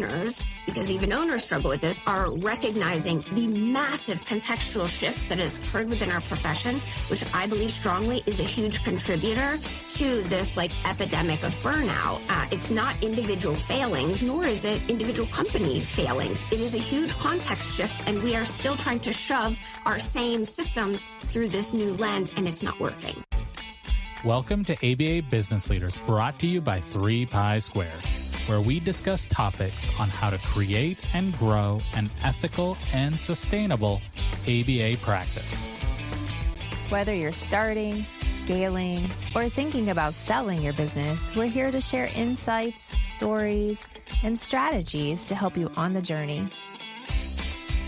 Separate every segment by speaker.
Speaker 1: owners, because even owners struggle with this, are recognizing the massive contextual shift that has occurred within our profession, which I believe strongly is a huge contributor to this epidemic of burnout. It's not individual failings, nor is it individual company failings. It is a huge context shift, and we are still trying to shove our same systems through this new lens, and it's not working.
Speaker 2: Welcome to ABA Business Leaders, brought to you by 3 Pi Squared, where we discuss topics on how to create and grow an ethical and sustainable ABA practice.
Speaker 3: Whether you're starting, scaling, or thinking about selling your business, we're here to share insights, stories, and strategies to help you on the journey.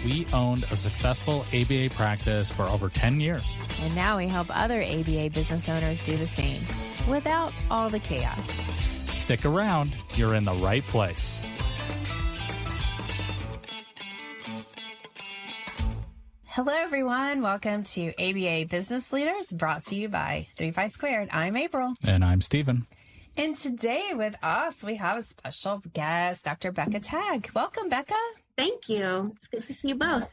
Speaker 2: We owned a successful ABA practice for over 10 years.
Speaker 3: And now we help other ABA business owners do the same, without all the chaos.
Speaker 2: Stick around, you're in the right place.
Speaker 3: Hello, everyone. Welcome to ABA Business Leaders, brought to you by 3 Pi Squared. I'm April.
Speaker 2: And I'm Steven.
Speaker 3: And today with us, we have a special guest, Dr. Becca Tagg. Welcome, Becca.
Speaker 1: Thank you. It's good to see you both.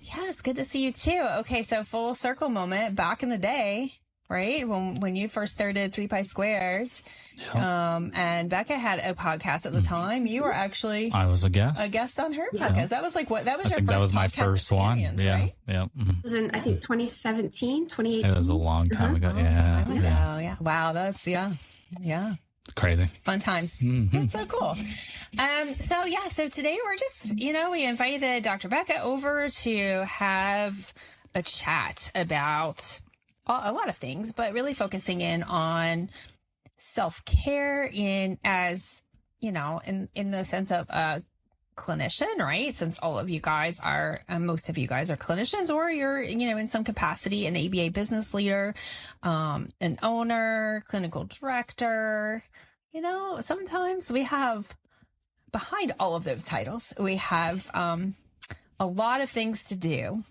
Speaker 3: Yes, good to see you too. Okay, so full circle moment back in the day, right? When you first started 3 Pi Squared, and Becca had a podcast at the time. You were actually
Speaker 2: I was a guest
Speaker 3: on her podcast. That was
Speaker 2: that was my first one. Yeah.
Speaker 3: Right?
Speaker 2: Yeah.
Speaker 1: It was in, I think, 2017, 2018.
Speaker 2: It was a long time ago. Yeah.
Speaker 3: Wow, that's yeah.
Speaker 2: Crazy.
Speaker 3: Fun times.
Speaker 2: Mm-hmm.
Speaker 3: That's so cool. So today we're just, we invited Dr. Becca over to have a chat about a lot of things, but really focusing in on self-care in the sense of a clinician, right? Since all of you guys are, most of you guys are clinicians, or you're, in some capacity, an ABA business leader, an owner, clinical director. Sometimes we have, behind all of those titles, we have a lot of things to do,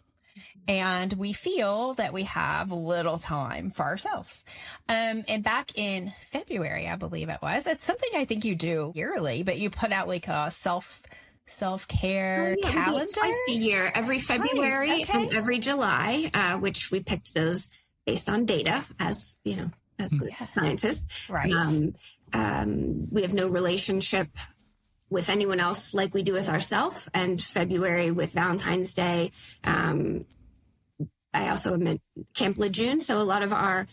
Speaker 3: and we feel that we have little time for ourselves. And back in February, I believe it was, it's something I think you do yearly, but you put out a self-care calendar.
Speaker 1: We do it twice a year, every February and every July, which we picked those based on data, as scientists.
Speaker 3: Right.
Speaker 1: We have no relationship with anyone else like we do with ourselves. And February with Valentine's Day, I also am at Camp Lejeune. So a lot of our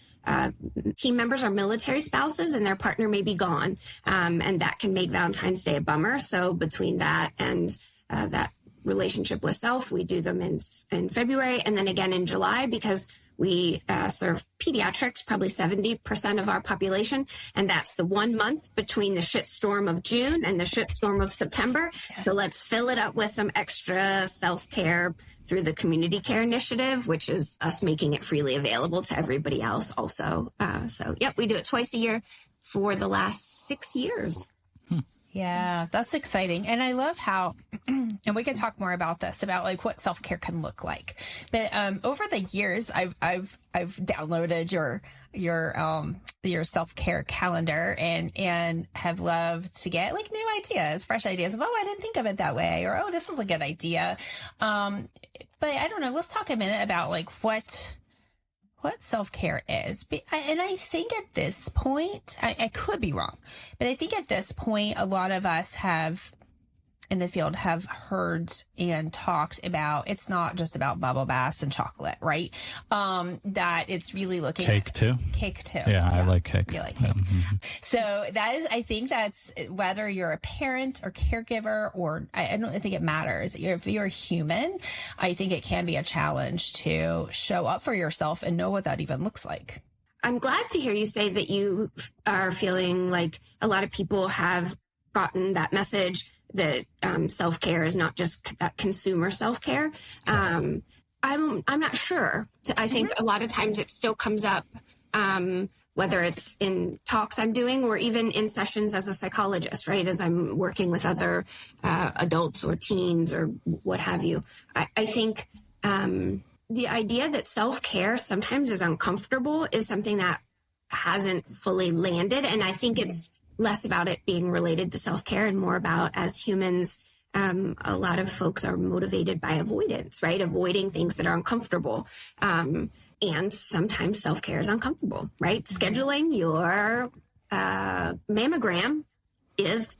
Speaker 1: team members are military spouses, and their partner may be gone. And that can make Valentine's Day a bummer. So between that and that relationship with self, we do them in February, and then again in July, because we serve pediatrics, probably 70% of our population. And that's the 1 month between the shitstorm of June and the shitstorm of September. Yes. So let's fill it up with some extra self-care through the Community Care Initiative, which is us making it freely available to everybody else also. We do it twice a year for the last 6 years.
Speaker 3: Yeah, that's exciting. And I love how, and we can talk more about this, about what self-care can look like. But over the years, I've downloaded your self-care calendar and have loved to get new ideas, fresh ideas of, I didn't think of it that way, or, this is a good idea. But I don't know, let's talk a minute about what self-care is. And I think at this point, I could be wrong, but I think at this point, a lot of us in the field have heard and talked about, it's not just about bubble baths and chocolate, right? That it's really looking
Speaker 2: Cake too. Yeah, I like cake.
Speaker 3: You like cake. Mm-hmm. So I think that's whether you're a parent or caregiver, or I don't think it matters. If you're a human, I think it can be a challenge to show up for yourself and know what that even looks like.
Speaker 1: I'm glad to hear you say that you are feeling like a lot of people have gotten that message that self-care is not just that consumer self-care. I'm not sure. I think a lot of times it still comes up, whether it's in talks I'm doing or even in sessions as a psychologist, right? As I'm working with other adults or teens or what have you. I think the idea that self-care sometimes is uncomfortable is something that hasn't fully landed. And I think it's less about it being related to self-care and more about, as humans, a lot of folks are motivated by avoidance, right? Avoiding things that are uncomfortable. And sometimes self-care is uncomfortable, right? Scheduling your mammogram is,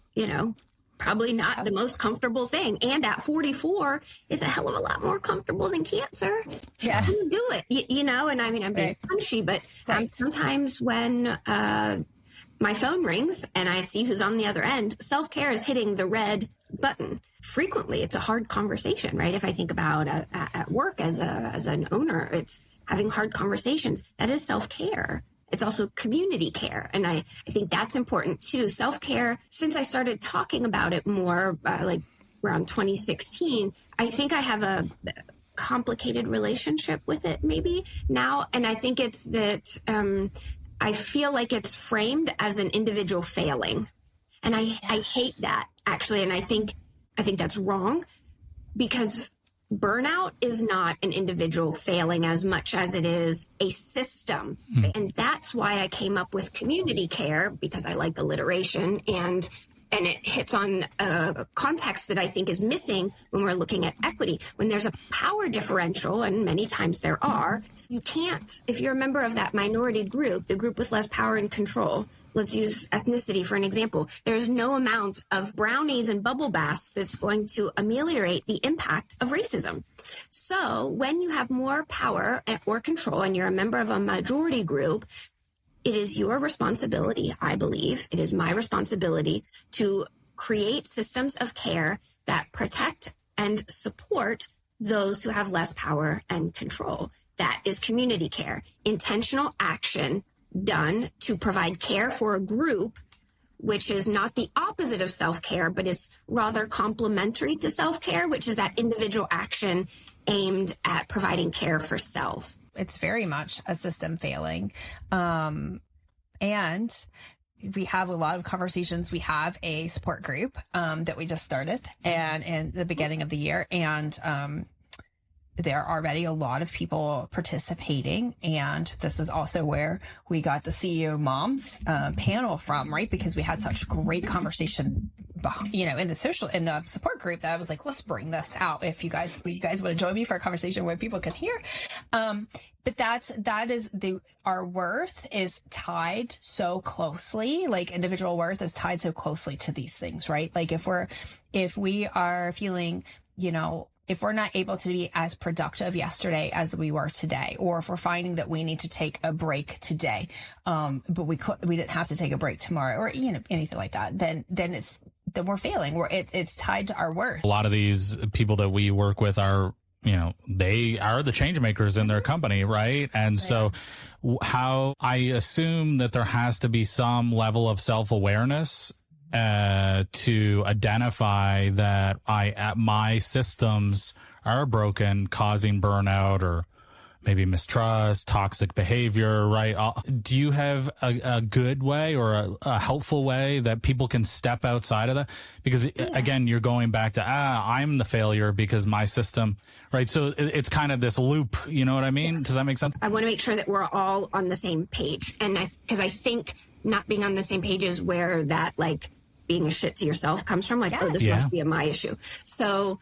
Speaker 1: probably not the most comfortable thing. And at 44, it's a hell of a lot more comfortable than cancer.
Speaker 3: Yeah.
Speaker 1: You do it, and I mean, I'm being punchy, but sometimes when my phone rings and I see who's on the other end, self-care is hitting the red button. Frequently, it's a hard conversation, right? If I think about at work as an owner, it's having hard conversations. That is self-care. It's also community care. And I think that's important too. Self-care, since I started talking about it more, like around 2016, I think I have a complicated relationship with it maybe now. And I think it's that I feel like it's framed as an individual failing. And I hate that, actually. And I think that's wrong, because burnout is not an individual failing as much as it is a system. And that's why I came up with community care, because I like alliteration, and it hits on a context that I think is missing when we're looking at equity. When there's a power differential, and many times there are, you can't, if you're a member of that minority group, the group with less power and control, let's use ethnicity for an example, there's no amount of brownies and bubble baths that's going to ameliorate the impact of racism. So when you have more power or control and you're a member of a majority group, it is your responsibility, I believe, it is my responsibility to create systems of care that protect and support those who have less power and control. That is community care, intentional action done to provide care for a group, which is not the opposite of self-care, but is rather complementary to self-care, which is that individual action aimed at providing care for self.
Speaker 3: It's very much a system failing. And we have a lot of conversations. We have a support group that we just started and in the beginning of the year. And there are already a lot of people participating. And this is also where we got the CEO Moms panel from, right? Because we had such great conversation, in the support group, that I was like, let's bring this out. If you guys want to join me for a conversation where people can hear. But our worth is tied so closely, like individual worth is tied so closely to these things, right? Like if we are feeling, if we're not able to be as productive yesterday as we were today, or if we're finding that we need to take a break today, but we didn't have to take a break tomorrow, or anything like that, then we're failing. It's tied to our worth.
Speaker 2: A lot of these people that we work with are, they are the change makers in their company, right? And so how I assume that there has to be some level of self-awareness to identify that my systems are broken, causing burnout or maybe mistrust, toxic behavior, right? Do you have a good way or a helpful way that people can step outside of that? Because again, you're going back to, I'm the failure because my system, right? So it's kind of this loop, you know what I mean? Yes. Does that make sense?
Speaker 1: I want to make sure that we're all on the same page. And because I think not being on the same page is where that, like, being a shit to yourself comes from, like, this must be my issue. So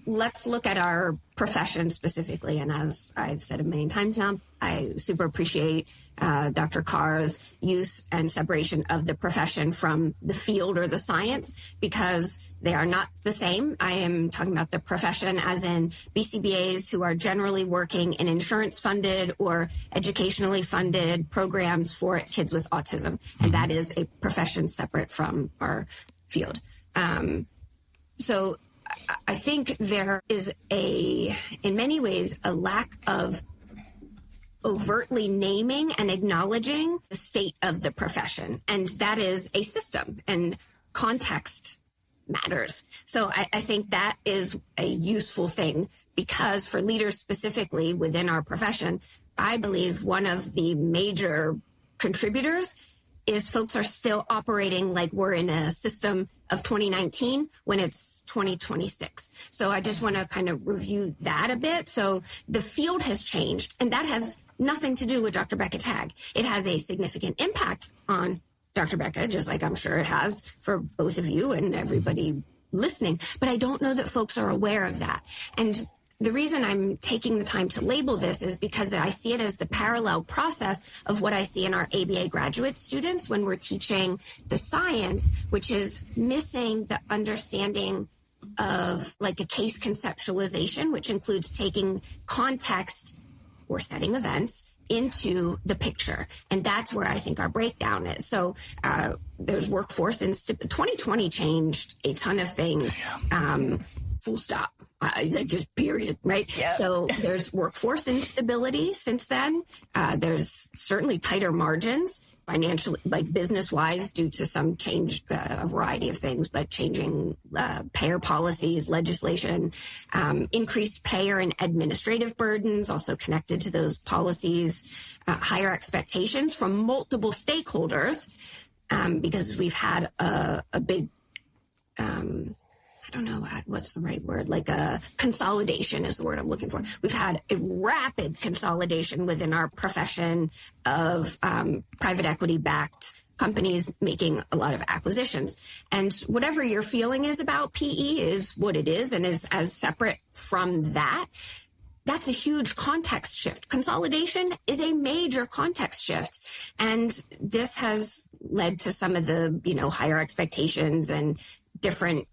Speaker 1: let's look at our profession specifically. And as I've said a million times now, I super appreciate Dr. Carr's use and separation of the profession from the field or the science, because they are not the same. I am talking about the profession as in BCBAs who are generally working in insurance-funded or educationally funded programs for kids with autism. And that is a profession separate from our field. So I think there is in many ways, a lack of overtly naming and acknowledging the state of the profession. And that is a system, and context matters. So I think that is a useful thing, because for leaders specifically within our profession, I believe one of the major contributors is folks are still operating like we're in a system of 2019 when it's 2026. So I just want to kind of review that a bit. So the field has changed, and that has nothing to do with Dr. Becca Tagg. It has a significant impact on Dr. Becca, just like I'm sure it has for both of you and everybody listening. But I don't know that folks are aware of that. And the reason I'm taking the time to label this is because I see it as the parallel process of what I see in our ABA graduate students when we're teaching the science, which is missing the understanding of like a case conceptualization, which includes taking context or setting events into the picture. And that's where I think our breakdown is. So there's workforce and 2020 changed a ton of things. Full stop. Just period, right? Yep. So there's workforce instability since then. There's certainly tighter margins financially, like business-wise, due to some change, a variety of things, but changing payer policies, legislation, increased payer and administrative burdens, also connected to those policies, higher expectations from multiple stakeholders, because we've had a big I don't know what's the right word, like a consolidation is the word I'm looking for. We've had a rapid consolidation within our profession of private equity-backed companies making a lot of acquisitions. And whatever your feeling is about PE is what it is and is as separate from that. That's a huge context shift. Consolidation is a major context shift. And this has led to some of the, higher expectations and different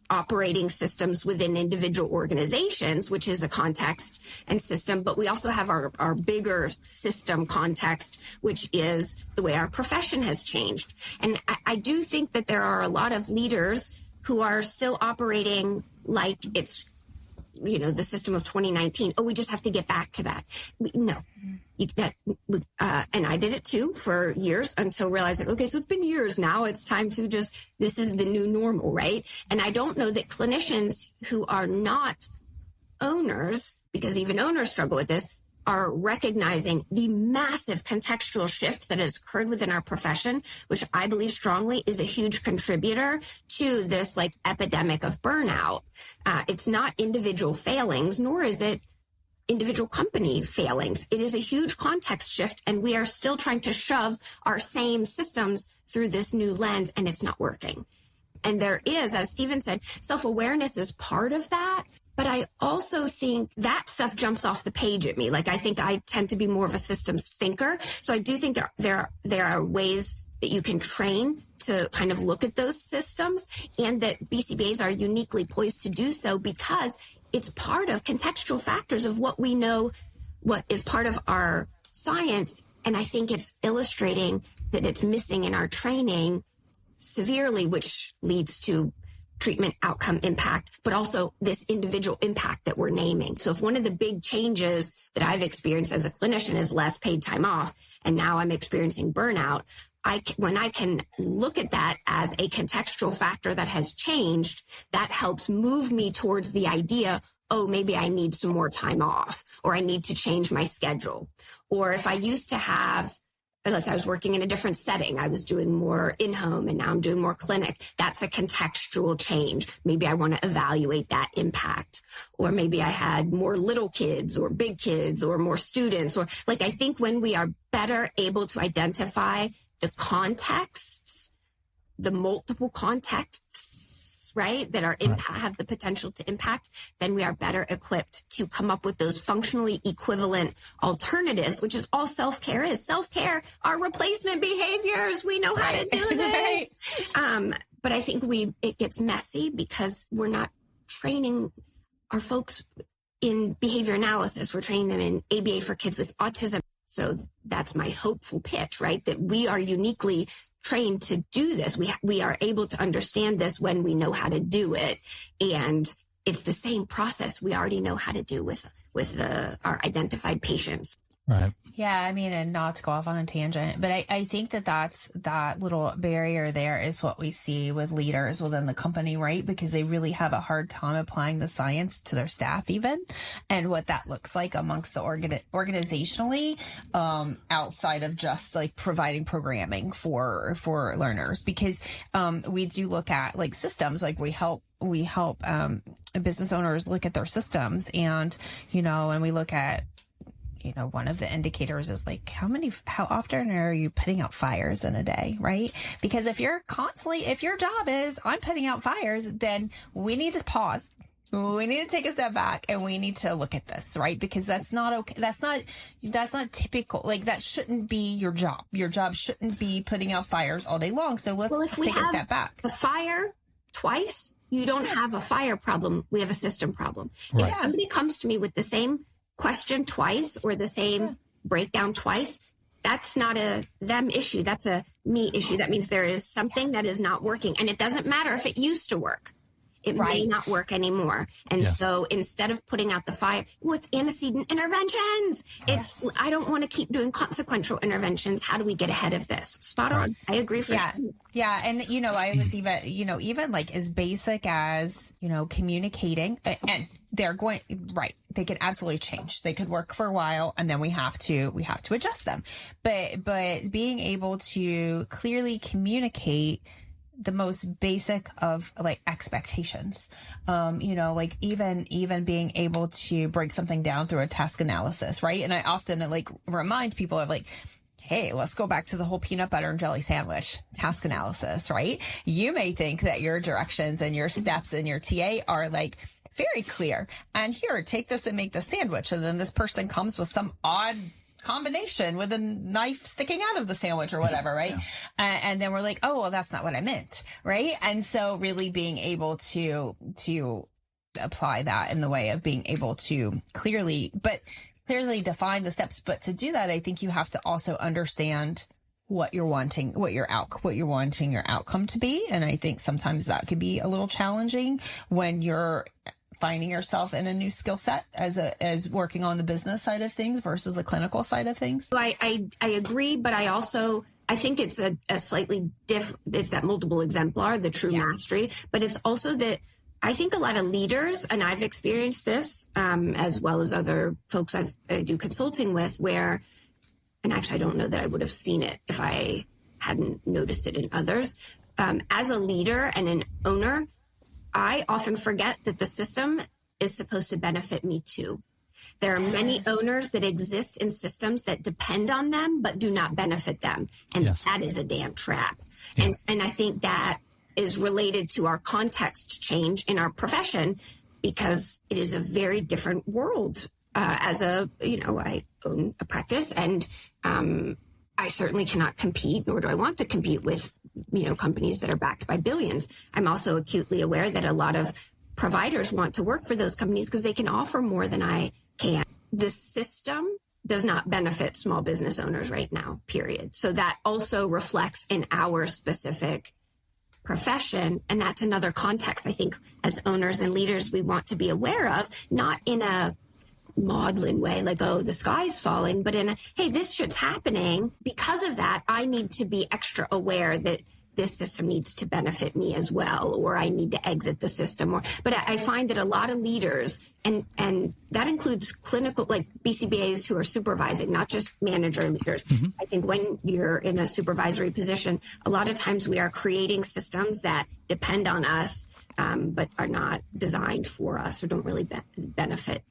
Speaker 1: operating systems within individual organizations, which is a context and system. But we also have our bigger system context, which is the way our profession has changed. And I do think that there are a lot of leaders who are still operating like it's, the system of 2019. Oh, we just have to get back to that. No. And I did it too for years until realizing, okay, so it's been years now. It's time to this is the new normal, right? And I don't know that clinicians who are not owners, because even owners struggle with this, are recognizing the massive contextual shift that has occurred within our profession, which I believe strongly is a huge contributor to this epidemic of burnout. It's not individual failings, nor is it individual company failings. It is a huge context shift, and we are still trying to shove our same systems through this new lens, and it's not working. And there is, as Stephen said, self-awareness is part of that. But I also think that stuff jumps off the page at me. I think I tend to be more of a systems thinker. So I do think there are ways that you can train to kind of look at those systems, and that BCBAs are uniquely poised to do so because it's part of contextual factors of what we know, what is part of our science. And I think it's illustrating that it's missing in our training severely, which leads to treatment outcome impact, but also this individual impact that we're naming. So if one of the big changes that I've experienced as a clinician is less paid time off, and now I'm experiencing burnout, when I can look at that as a contextual factor that has changed, that helps move me towards the idea, oh, maybe I need some more time off, or I need to change my schedule. Or if I used to have, unless I was working in a different setting, I was doing more in-home and now I'm doing more clinic. That's a contextual change. Maybe I want to evaluate that impact. Or maybe I had more little kids or big kids or more students. Or I think when we are better able to identify the contexts, the multiple contexts, right, that are have the potential to impact, then we are better equipped to come up with those functionally equivalent alternatives, which is all self-care is. Self-care are replacement behaviors. We know how to do this. But I think it gets messy because we're not training our folks in behavior analysis. We're training them in ABA for kids with autism. So that's my hopeful pitch, right? That we are uniquely trained to do this. We are able to understand this when we know how to do it. And it's the same process we already know how to do with our identified patients.
Speaker 2: Right.
Speaker 3: Yeah, I mean, and not to go off on a tangent, but I think that little barrier there is what we see with leaders within the company, right? Because they really have a hard time applying the science to their staff even, and what that looks like amongst the organizationally, outside of just providing programming for learners. Because we do look at systems, we help business owners look at their systems, and and we look at one of the indicators is like, how often are you putting out fires in a day, right? Because if your job is, I'm putting out fires, then we need to pause. We need to take a step back and we need to look at this, right? Because that's not okay. That's not typical. Like, that shouldn't be your job. Your job shouldn't be putting out fires all day long. So let's take a step back.
Speaker 1: A fire twice, you don't have a fire problem. We have a system problem. Right. If somebody comes to me with the same question twice or the same breakdown twice, that's not a them issue. That's a me issue. That means there is something that is not working. And it doesn't matter if it used to work. It may not work anymore. And so instead of putting out the fire, it's antecedent interventions. It's, I don't want to keep doing consequential interventions. How do we get ahead of this? Spot on. I agree for sure.
Speaker 3: Yeah. And, I was even like as basic as, communicating, and they're going, they can absolutely change. They could work for a while and then we have to adjust them. But being able to clearly communicate the most basic of like expectations, like even being able to break something down through a task analysis, right? And I often like remind people of like, hey, let's go back to the whole peanut butter and jelly sandwich task analysis, right? You may think that your directions and your steps and your TA are like very clear. And here, take this and make the sandwich. And then this person comes with some odd combination with a knife sticking out of the sandwich or whatever, right? And then we're like, oh, well, that's not what I meant, right? And so really being able to apply that in the way of being able to clearly define the steps. But to do that, I think you have to also understand what you're wanting your outcome to be. And I think sometimes that could be a little challenging when you're finding yourself in a new skill set as working on the business side of things versus the clinical side of things.
Speaker 1: So I agree, but I think it's a slightly different, it's that multiple exemplar, the true mastery, but it's also that I think a lot of leaders, and I've experienced this, as well as other folks I do consulting with, where, and actually I don't know that I would have seen it if I hadn't noticed it in others. As a leader and an owner, I often forget that the system is supposed to benefit me too. There are many owners that exist in systems that depend on them, but do not benefit them. And that is a damn trap. And I think that is related to our context change in our profession, because it is a very different world. I own a practice, and I certainly cannot compete, nor do I want to compete with companies that are backed by billions. I'm also acutely aware that a lot of providers want to work for those companies because they can offer more than I can. The system does not benefit small business owners right now, period. So that also reflects in our specific profession. And that's another context I think as owners and leaders we want to be aware of, not in a maudlin way, like, oh, the sky's falling, but in a, hey, this shit's happening. Because of that, I need to be extra aware that this system needs to benefit me as well, or I need to exit the system. But I find that a lot of leaders, and that includes clinical, like BCBAs who are supervising, not just manager leaders. Mm-hmm. I think when you're in a supervisory position, a lot of times we are creating systems that depend on us, but are not designed for us or don't really benefit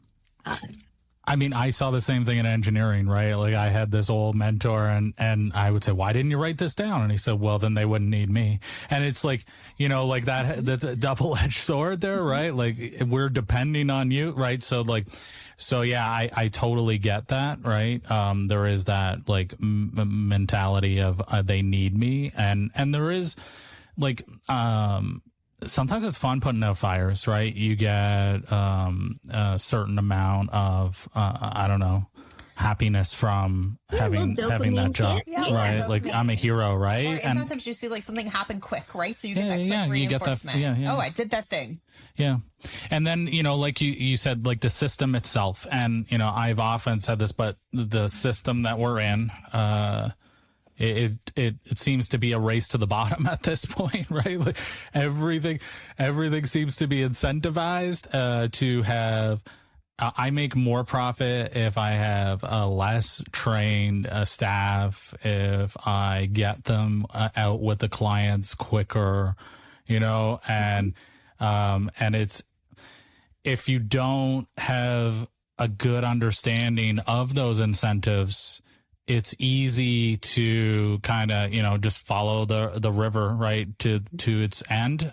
Speaker 1: us.
Speaker 2: I mean, I saw the same thing in engineering, right? Like I had this old mentor and I would say, why didn't you write this down? And he said, well, then they wouldn't need me. And it's like, like that's a double-edged sword there, right? Like we're depending on you, right? So yeah, I totally get that, right? There is that like mentality of they need me. And there is like, sometimes it's fun putting out fires, right? You get a certain amount of, happiness from having that job, right? Yeah, like I'm a hero, right?
Speaker 3: Or and sometimes you see like something happen quick, right? So you get that quick reinforcement.
Speaker 2: You get that,
Speaker 3: oh, I did that thing.
Speaker 2: Yeah. And then, like you said, like the system itself. And, I've often said this, but the system that we're in, it seems to be a race to the bottom at this point, right? Like everything seems to be incentivized to have. I make more profit if I have a less trained staff, if I get them out with the clients quicker, and it's if you don't have a good understanding of those incentives, it's easy to kind of, just follow the river right to its end.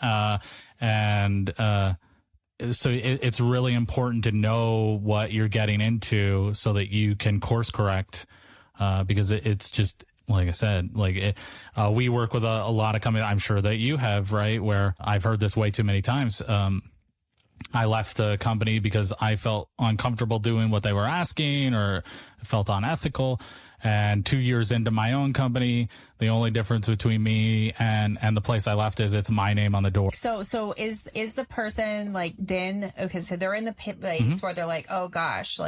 Speaker 2: So it's really important to know what you're getting into so that you can course correct, because it's just, like I said, we work with a lot of companies. I'm sure that you have, right? Where I've heard this way too many times. I left the company because I felt uncomfortable doing what they were asking, or felt unethical. And 2 years into my own company, the only difference between me and the place I left is it's my name on the door.
Speaker 3: So is the person then, okay, so they're in the place where they're like, oh gosh,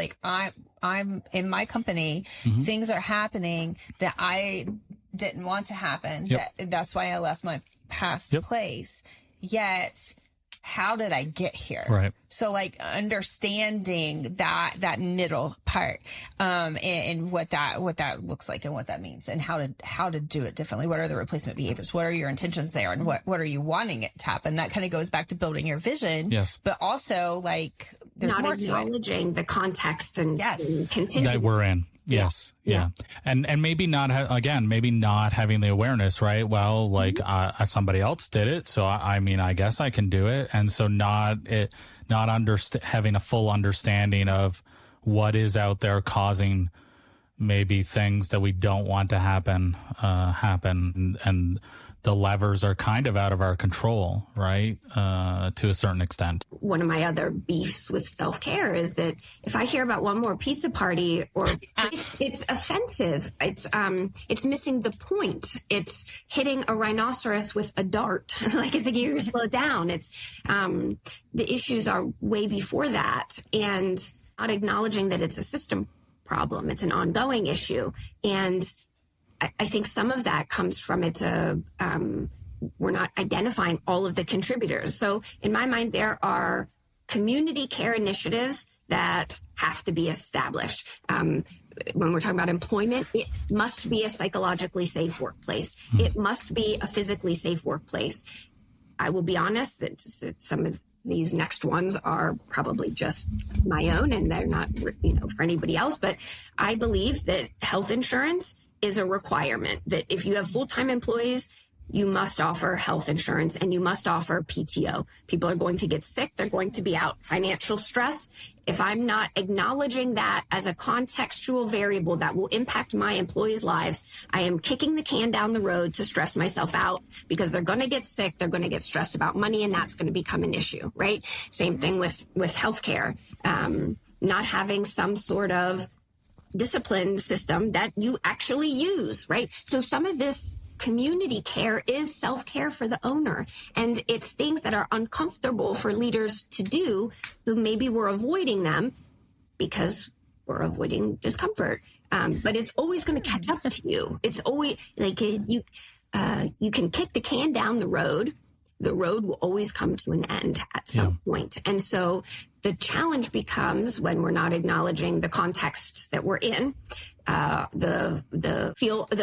Speaker 3: I'm in my company, things are happening that I didn't want to happen.
Speaker 2: Yep.
Speaker 3: That's why I left my past place. Yet, how did I get here?
Speaker 2: Right.
Speaker 3: So understanding that middle part, and what that looks like and what that means and how to do it differently. What are the replacement behaviors? What are your intentions there? And what are you wanting it to happen? That kind of goes back to building your vision.
Speaker 2: Yes.
Speaker 3: But also there's
Speaker 1: not
Speaker 3: more
Speaker 1: acknowledging the context and contingency
Speaker 2: that we're in. Yes. Yeah. And maybe not having the awareness, right? Well, somebody else did it. So I guess I can do it. And so having a full understanding of what is out there causing maybe things that we don't want to happen. And the levers are kind of out of our control, right? To a certain extent.
Speaker 1: One of my other beefs with self-care is that if I hear about one more pizza party, or it's offensive, it's missing the point. It's hitting a rhinoceros with a dart. I think you slow down. It's the issues are way before that, and not acknowledging that it's a system problem. It's an ongoing issue, and I think some of that comes from we're not identifying all of the contributors. So in my mind, there are community care initiatives that have to be established. When we're talking about employment, it must be a psychologically safe workplace. It must be a physically safe workplace. I will be honest that some of these next ones are probably just my own, and they're not, for anybody else. But I believe that health insurance is a requirement, that if you have full-time employees, you must offer health insurance and you must offer PTO. People are going to get sick. They're going to be out. Financial stress. If I'm not acknowledging that as a contextual variable that will impact my employees' lives, I am kicking the can down the road to stress myself out, because they're going to get sick. They're going to get stressed about money, and that's going to become an issue, right? Same thing with healthcare. Not having some sort of discipline system that you actually use, right? So some of this community care is self-care for the owner, and it's things that are uncomfortable for leaders to do. So maybe we're avoiding them because we're avoiding discomfort. But it's always going to catch up to you. It's always you can kick the can down the road. The road will always come to an end at some point. And so the challenge becomes, when we're not acknowledging the context that we're in, the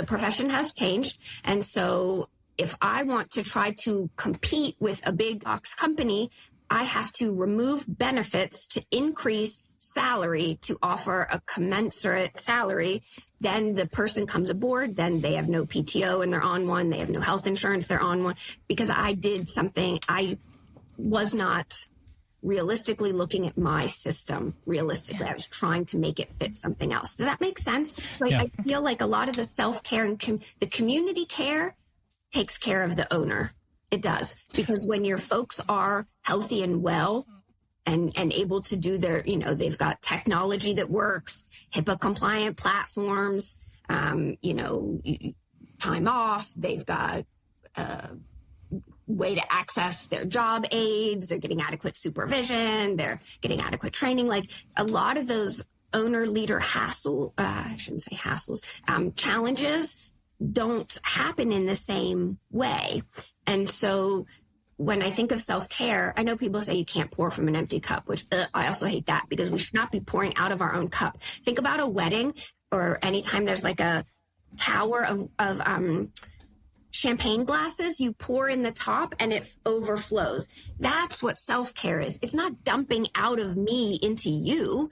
Speaker 1: profession has changed. And so if I want to try to compete with a big box company, I have to remove benefits to increase salary to offer a commensurate salary. Then the person comes aboard, then they have no PTO and they're on one. They have no health insurance, they're on one, because I did something. I was not realistically looking at my system realistically. I was trying to make it fit something else. Does that make sense? I feel like a lot of the self-care and the community care takes care of the owner. It does. Because when your folks are healthy and well, and able to do their, they've got technology that works, HIPAA compliant platforms, time off, they've got way to access their job aids, they're getting adequate supervision, they're getting adequate training. Like a lot of those owner leader challenges don't happen in the same way. And so when I think of self-care, I know people say you can't pour from an empty cup, which I also hate that, because we should not be pouring out of our own cup. Think about a wedding, or anytime there's like a tower of champagne glasses, you pour in the top and it overflows. That's what self-care is. It's not dumping out of me into you.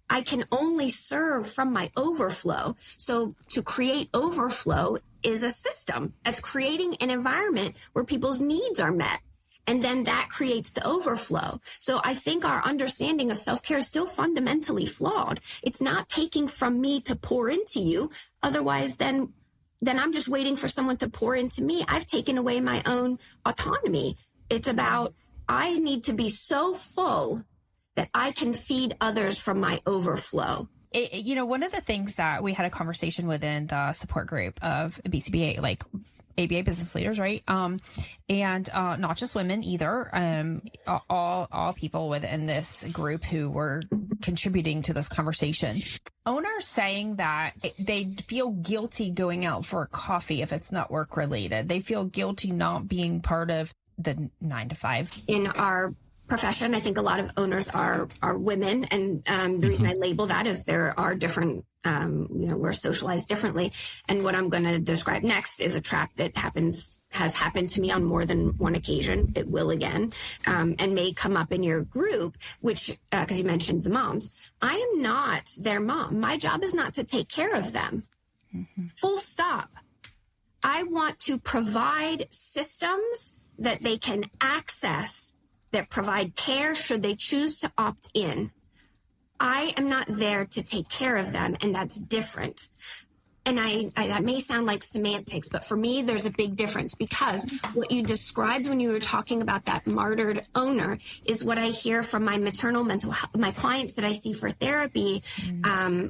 Speaker 1: I can only serve from my overflow. So to create overflow is a system that's creating an environment where people's needs are met. And then that creates the overflow. So I think our understanding of self-care is still fundamentally flawed. It's not taking from me to pour into you. Otherwise, then I'm just waiting for someone to pour into me. I've taken away my own autonomy. It's about, I need to be so full that I can feed others from my overflow.
Speaker 3: One of the things that we had a conversation within the support group of BCBA, like ABA business leaders, right? And not just women either. All people within this group who were contributing to this conversation. Owners saying that they feel guilty going out for a coffee if it's not work related. They feel guilty not being part of the 9 to 5.
Speaker 1: In our profession, I think a lot of owners are women, and the reason I label that is there are different, we're socialized differently. And what I'm going to describe next is a trap that has happened to me on more than one occasion. It will again, and may come up in your group, which, because you mentioned the moms, I am not their mom. My job is not to take care of them. Full stop. I want to provide systems that they can access that provide care should they choose to opt in. I am not there to take care of them, and that's different. And I that may sound like semantics, but for me, there's a big difference, because what you described when you were talking about that martyred owner is what I hear from my maternal mental health, my clients that I see for therapy,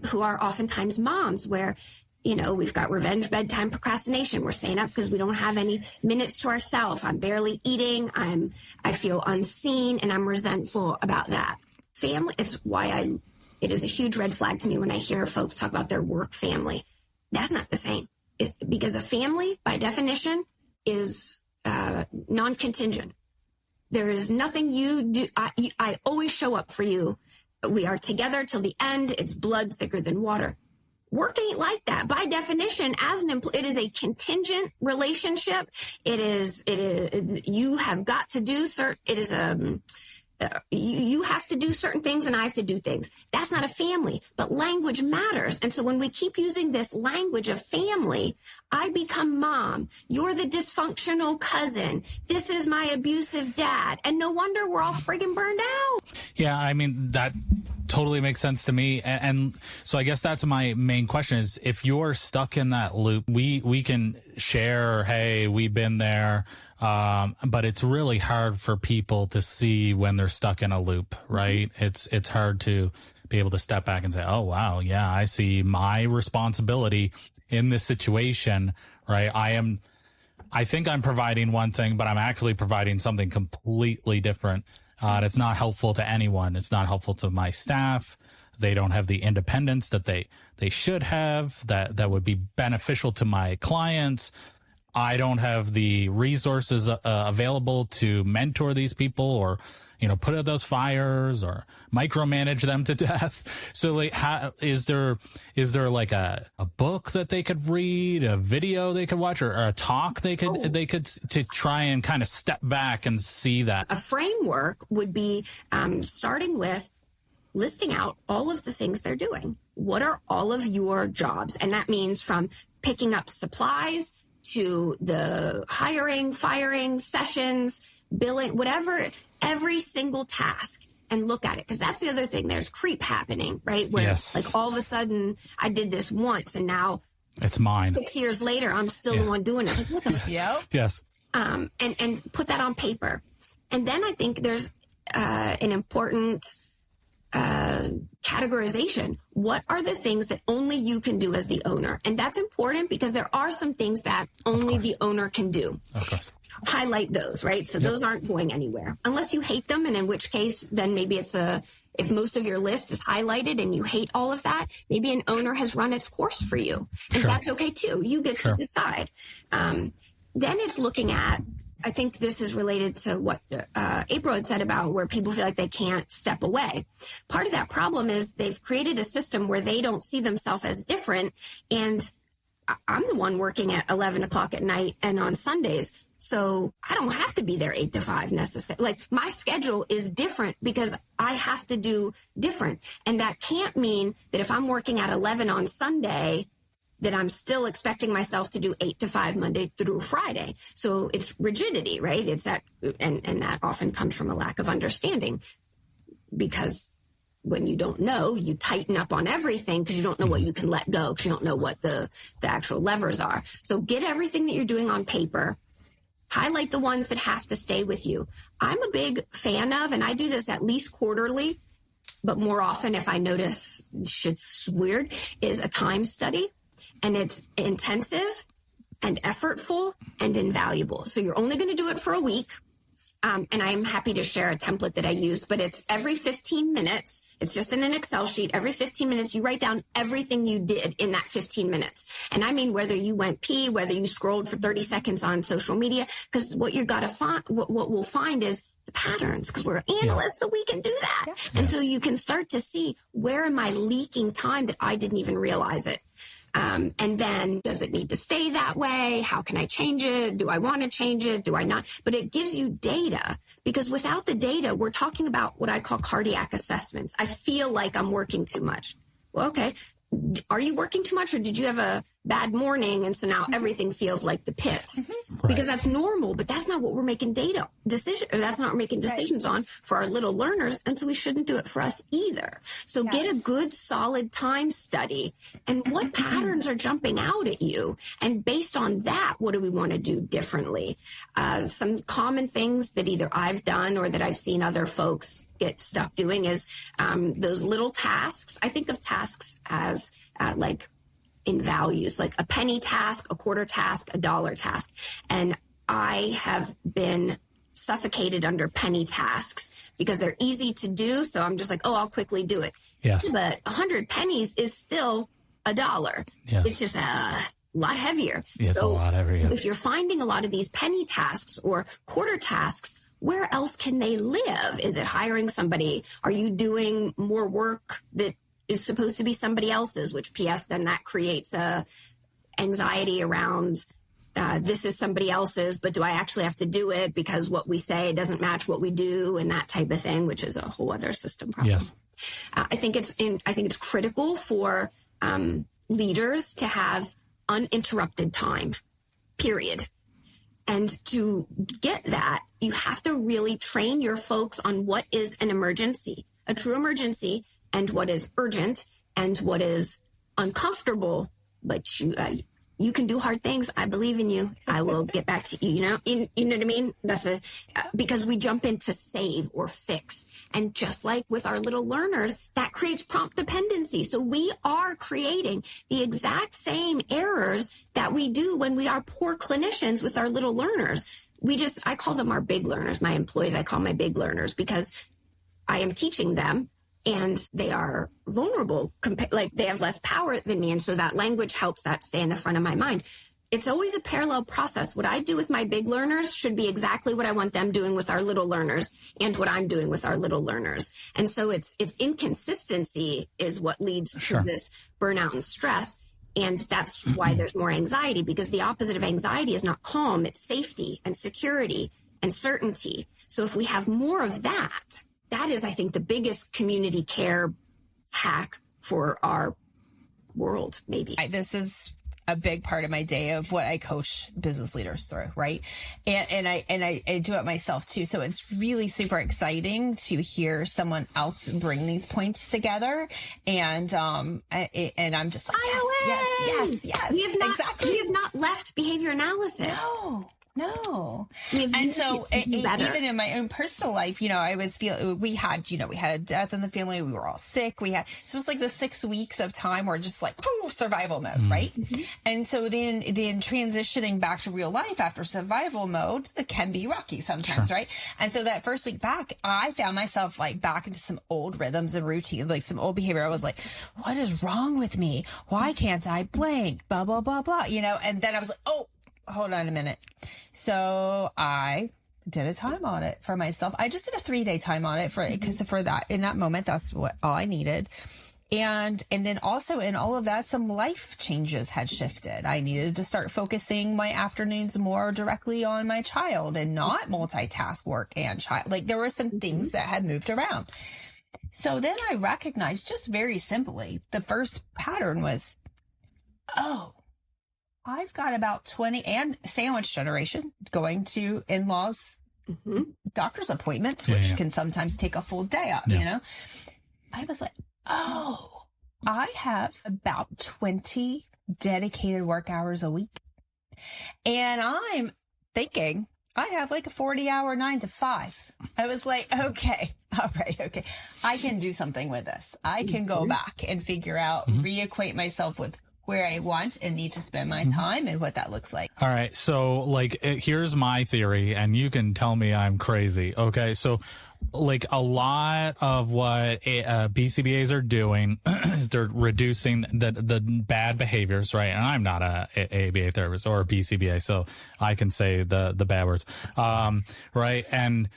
Speaker 1: who are oftentimes moms, where we've got revenge bedtime procrastination. We're staying up because we don't have any minutes to ourselves. I'm barely eating. I feel unseen, and I'm resentful about that. Family, it's why it is a huge red flag to me when I hear folks talk about their work family. That's not the same. Because a family, by definition, is non-contingent. There is nothing you do. I always show up for you. We are together till the end. It's blood thicker than water. Work ain't like that. By definition, as an employee, it is a contingent relationship. It is, you have got to do you have to do certain things and I have to do things. That's not a family, but language matters. And so when we keep using this language of family, I become mom. You're the dysfunctional cousin. This is my abusive dad. And no wonder we're all friggin' burned out.
Speaker 2: Yeah, I mean, that totally makes sense to me. And so I guess that's my main question is, if you're stuck in that loop, we can share, hey, we've been there. But it's really hard for people to see when they're stuck in a loop, right? It's hard to be able to step back and say, oh, wow, yeah, I see my responsibility in this situation, right? I think I'm providing one thing, but I'm actually providing something completely different. It's not helpful to anyone. It's not helpful to my staff. They don't have the independence that they should have, that would be beneficial to my clients. I don't have the resources available to mentor these people or, put out those fires or micromanage them to death. So like, is there like a book that they could read, a video they could watch, or a talk they could to try and kind of step back and see that?
Speaker 1: A framework would be starting with listing out all of the things they're doing. What are all of your jobs? And that means from picking up supplies to the hiring, firing, sessions, billing, whatever, every single task, and look at it. Because that's the other thing. There's creep happening, right? Where like all of a sudden I did this once and now
Speaker 2: it's mine.
Speaker 1: 6 years later, I'm still the one doing it. Like, what the
Speaker 3: Yep.
Speaker 2: Yes.
Speaker 1: And put that on paper. And then I think there's an important categorization. What are the things that only you can do as the owner? And that's important because there are some things that only the owner can do.
Speaker 2: Of course.
Speaker 1: Highlight those, right? So those aren't going anywhere unless you hate them. And in which case, then maybe if most of your list is highlighted and you hate all of that, maybe an owner has run its course for you. And that's okay too. You get to decide. Then it's looking at, I think this is related to what April had said about where people feel like they can't step away. Part of that problem is they've created a system where they don't see themselves as different. And I'm the one working at 11 o'clock at night and on Sundays. So I don't have to be there 8 to 5 necessarily. Like my schedule is different because I have to do different. And that can't mean that if I'm working at 11 on Sunday, that I'm still expecting myself to do 8 to 5 Monday through Friday. So it's rigidity, right? It's that, and that often comes from a lack of understanding, because when you don't know, you tighten up on everything because you don't know what you can let go, because you don't know what the actual levers are. So get everything that you're doing on paper. Highlight the ones that have to stay with you. I'm a big fan of, and I do this at least quarterly, but more often if I notice shit's weird, is a time study. And it's intensive and effortful and invaluable. So you're only going to do it for a week. And I'm happy to share a template that I use, but it's every 15 minutes. It's just in an Excel sheet. Every 15 minutes, you write down everything you did in that 15 minutes. And I mean, whether you went pee, whether you scrolled for 30 seconds on social media, because what you're got to find, what we'll find is the patterns, because we're analysts, so we can do that. Yes. And so you can start to see, where am I leaking time that I didn't even realize it? And then, does it need to stay that way? How can I change it? Do I want to change it? Do I not? But it gives you data, because without the data, we're talking about what I call cardiac assessments. I feel like I'm working too much. Well, okay. Are you working too much, or did you have a bad morning? And so now everything feels like the pits, because that's normal, but that's not what we're making that's not what we're making decisions on for our little learners. And so we shouldn't do it for us either. So get a good solid time study, and what patterns are jumping out at you. And based on that, what do we want to do differently? Some common things that either I've done or that I've seen other folks get stuck doing is those little tasks. I think of tasks as like in values, like a penny task, a quarter task, a dollar task. And I have been suffocated under penny tasks because they're easy to do. So I'm just like, oh, I'll quickly do it.
Speaker 2: Yes.
Speaker 1: But 100 pennies is still $1. Yes. It's just a lot heavier.
Speaker 2: It's a lot heavier.
Speaker 1: If you're finding a lot of these penny tasks or quarter tasks, where else can they live? Is it hiring somebody? Are you doing more work that is supposed to be somebody else's, which PS, then that creates a anxiety around this is somebody else's, but do I actually have to do it because what we say doesn't match what we do, and that type of thing, which is a whole other system problem.
Speaker 2: Yes.
Speaker 1: I think it's critical for leaders to have uninterrupted time, period. And to get that, you have to really train your folks on what is an emergency, a true emergency, and what is urgent and what is uncomfortable. But you can do hard things. I believe in you. I will get back to you. You know what I mean? That's because we jump into save or fix. And just like with our little learners, that creates prompt dependency. So we are creating the exact same errors that we do when we are poor clinicians with our little learners. I call them our big learners. My employees, I call my big learners, because I am teaching them and they are vulnerable, like they have less power than me. And so that language helps that stay in the front of my mind. It's always a parallel process. What I do with my big learners should be exactly what I want them doing with our little learners, and what I'm doing with our little learners. And so it's inconsistency is what leads to this burnout and stress. And that's why there's more anxiety, because the opposite of anxiety is not calm. It's safety and security and certainty. So if we have more of that, that is, I think, the biggest community care hack for our world, maybe.
Speaker 3: This is a big part of my day of what I coach business leaders through, right? And I do it myself too. So it's really super exciting to hear someone else bring these points together. And I'm just like, yes.
Speaker 1: We have not left behavior analysis.
Speaker 3: No. And so even in my own personal life, I was we had a death in the family. We were all sick. So it was like the 6 weeks of time where just like survival mode, right? Mm-hmm. And so then transitioning back to real life after survival mode, it can be rocky sometimes, right? And so that first week back, I found myself like back into some old rhythms and routine, like some old behavior. I was like, what is wrong with me? Why can't I blank? Blah, blah, blah, blah, and then I was like, oh, hold on a minute. So I did a time audit for myself. I just did a 3-day time audit because for that, in that moment, that's all I needed. And then also in all of that, some life changes had shifted. I needed to start focusing my afternoons more directly on my child and not multitask work and child. Like there were some things that had moved around. So then I recognized just very simply, the first pattern was, oh, I've got about 20 and sandwich generation going to in-laws, doctor's appointments, which can sometimes take a full day up, you know? I was like, oh, I have about 20 dedicated work hours a week. And I'm thinking I have like a 40-hour 9 to 5. I was like, okay, all right, okay. I can do something with this. I can go back and figure out, reacquaint myself with where I want and need to spend my time and what that looks like.
Speaker 2: All right. So like, here's my theory, and you can tell me I'm crazy. Okay. So like a lot of what BCBAs are doing is they're reducing the bad behaviors, right? And I'm not a ABA therapist or a BCBA, so I can say the bad words, right? And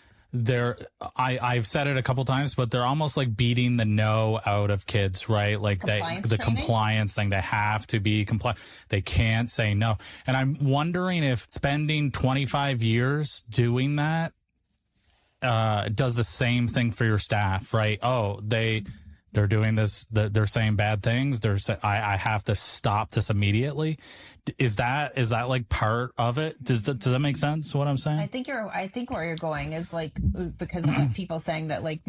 Speaker 2: I've said it a couple times, but they're almost like beating the no out of kids, right? Like the compliance thing, they have to be compliant. They can't say no. And I'm wondering if spending 25 years doing that does the same thing for your staff, right? Oh, they're doing this, they're saying bad things. I have to stop this immediately. Is that like part of it? Does that make sense? What I'm saying?
Speaker 3: I think where you're going is like, because of like people saying that like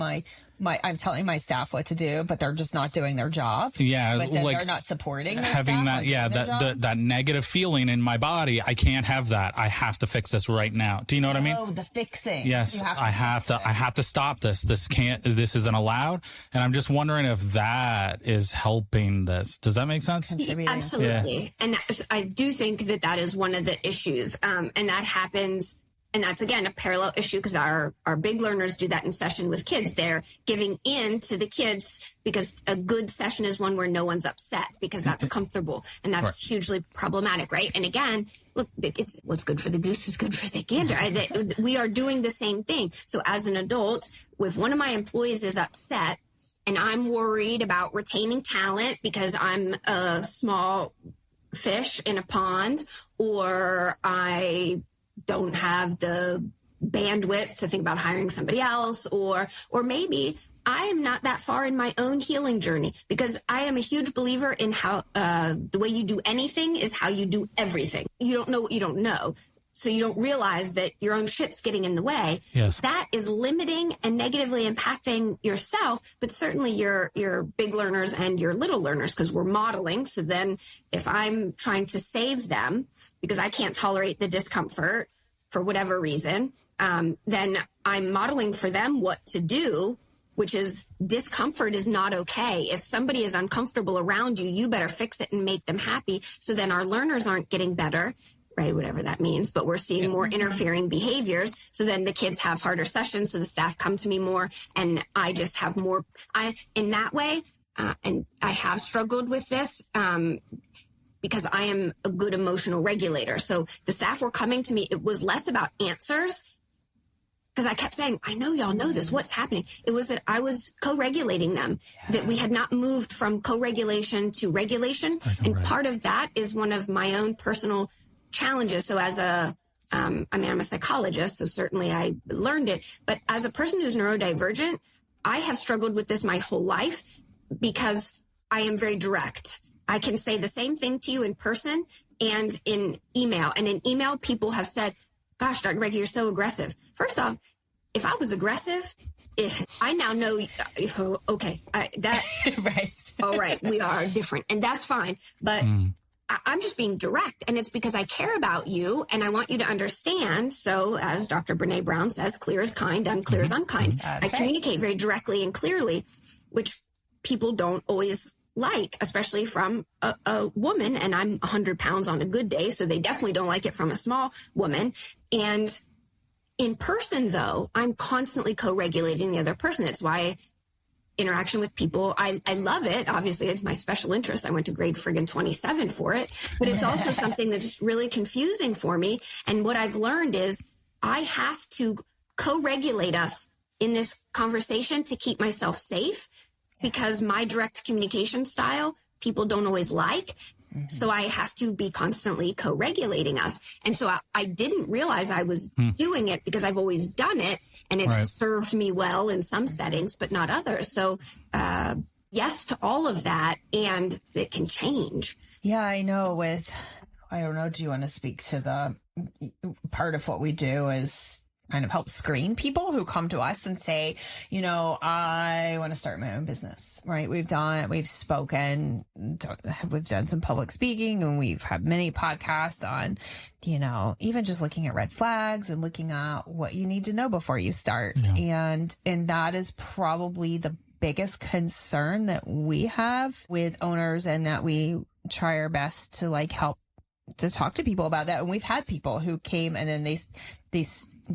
Speaker 3: I'm telling my staff what to do, but they're just not doing their job.
Speaker 2: Yeah.
Speaker 3: But then
Speaker 2: like
Speaker 3: they're not supporting their
Speaker 2: having
Speaker 3: staff
Speaker 2: that, that negative feeling in my body. I can't have that. I have to fix this right now. Do you know what I mean?
Speaker 3: Oh, the fixing.
Speaker 2: Yes. I have to stop this. This isn't allowed. And I'm just wondering if that is helping this. Does that make sense?
Speaker 1: Absolutely. Yeah. And I do think that is one of the issues. And that happens. And that's, again, a parallel issue because our big learners do that in session with kids. They're giving in to the kids because a good session is one where no one's upset because that's comfortable. And that's hugely problematic, right? And again, look, it's what's good for the goose is good for the gander. We are doing the same thing. So as an adult, if one of my employees is upset and I'm worried about retaining talent because I'm a small fish in a pond, or I don't have the bandwidth to think about hiring somebody else, or maybe I am not that far in my own healing journey, because I am a huge believer in how the way you do anything is how you do everything. You don't know what you don't know. So you don't realize that your own shit's getting in the way.
Speaker 2: Yes.
Speaker 1: That is limiting and negatively impacting yourself, but certainly your big learners and your little learners, because we're modeling. So then if I'm trying to save them because I can't tolerate the discomfort for whatever reason, then I'm modeling for them what to do, which is discomfort is not okay. If somebody is uncomfortable around you, you better fix it and make them happy. So then our learners aren't getting better. Right, whatever that means, but we're seeing more interfering behaviors. So then the kids have harder sessions, so the staff come to me more, and I just have more. In that way, and I have struggled with this because I am a good emotional regulator. So the staff were coming to me. It was less about answers, because I kept saying, I know y'all know this. What's happening? It was that I was co-regulating them, that we had not moved from co-regulation to regulation. And part of that is one of my own personal challenges. So as I'm a psychologist, so certainly I learned it. But as a person who's neurodivergent, I have struggled with this my whole life because I am very direct. I can say the same thing to you in person and in email. And in email, people have said, gosh, Dr. Becca, you're so aggressive. First off, if I was aggressive, I now know, okay,
Speaker 3: right.
Speaker 1: All right, we are different, and that's fine. But I'm just being direct, and it's because I care about you and I want you to understand. So as Dr. Brene Brown says, clear is kind, unclear is unkind. I communicate very directly and clearly, which people don't always like, especially from a woman. And I'm 100 pounds on a good day, so they definitely don't like it from a small woman. And in person, though, I'm constantly co-regulating the other person. It's why interaction with people, I love it. Obviously, it's my special interest. I went to grade friggin' 27 for it, but it's also something that's really confusing for me. And what I've learned is I have to co-regulate us in this conversation to keep myself safe. because my direct communication style, people don't always like. So I have to be constantly co-regulating us. And so I didn't realize I was doing it because I've always done it, and it's served me well in some settings, but not others. So yes to all of that, and it can change.
Speaker 3: Yeah, I know. I don't know, do you want to speak to the part of what we do is kind of help screen people who come to us and say, I want to start my own business, right? We've spoken, we've done some public speaking, and we've had many podcasts on, even just looking at red flags and looking at what you need to know before you start. Yeah. And that is probably the biggest concern that we have with owners, and that we try our best to help to talk to people about that. And we've had people who came and then they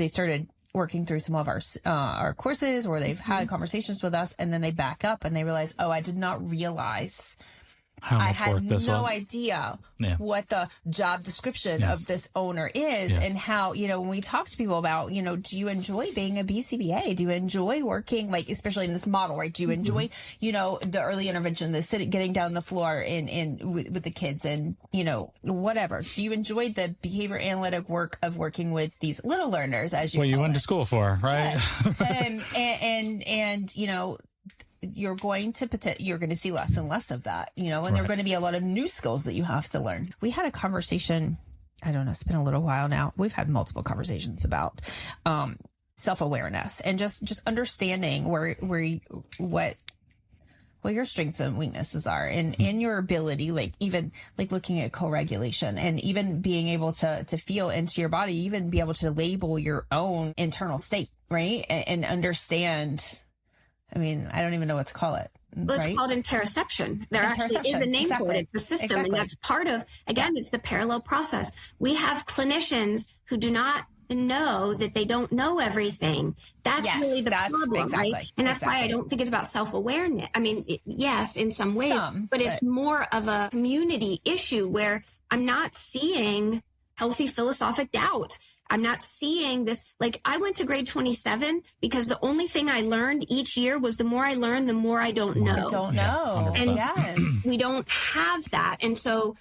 Speaker 3: started working through some of our courses, or they've had conversations with us, and then they back up and they realize, oh, I did not realize
Speaker 2: how much work this was.
Speaker 3: I had no idea what the job description of this owner is, and how, when we talk to people about, do you enjoy being a BCBA? Do you enjoy working, especially in this model, right? Do you enjoy, the early intervention, the getting down the floor with the kids, and, whatever. Do you enjoy the behavior analytic work of working with these little learners, as you
Speaker 2: went to school for, right?
Speaker 3: Yes. and you're going to see less and less of that, and there are going to be a lot of new skills that you have to learn. We had a conversation, I don't know, it's been a little while now. We've had multiple conversations about self-awareness and just understanding what your strengths and weaknesses are, and in your ability, even looking at co-regulation, and even being able to feel into your body, even be able to label your own internal state, right? And understand. I mean, I don't even know what to call it.
Speaker 1: Well, it's called interoception. There actually is a name for it. It's the system. And that's part of, again, it's the parallel process. We have clinicians who do not know that they don't know everything. That's really the problem, right? And that's why I don't think it's about self-awareness. I mean, yes, in some ways, but it's more of a community issue where I'm not seeing healthy philosophic doubt. I'm not seeing this. I went to grade 27 because the only thing I learned each year was the more I learn, the more I don't know.
Speaker 3: I don't know.
Speaker 1: And we don't have that. And so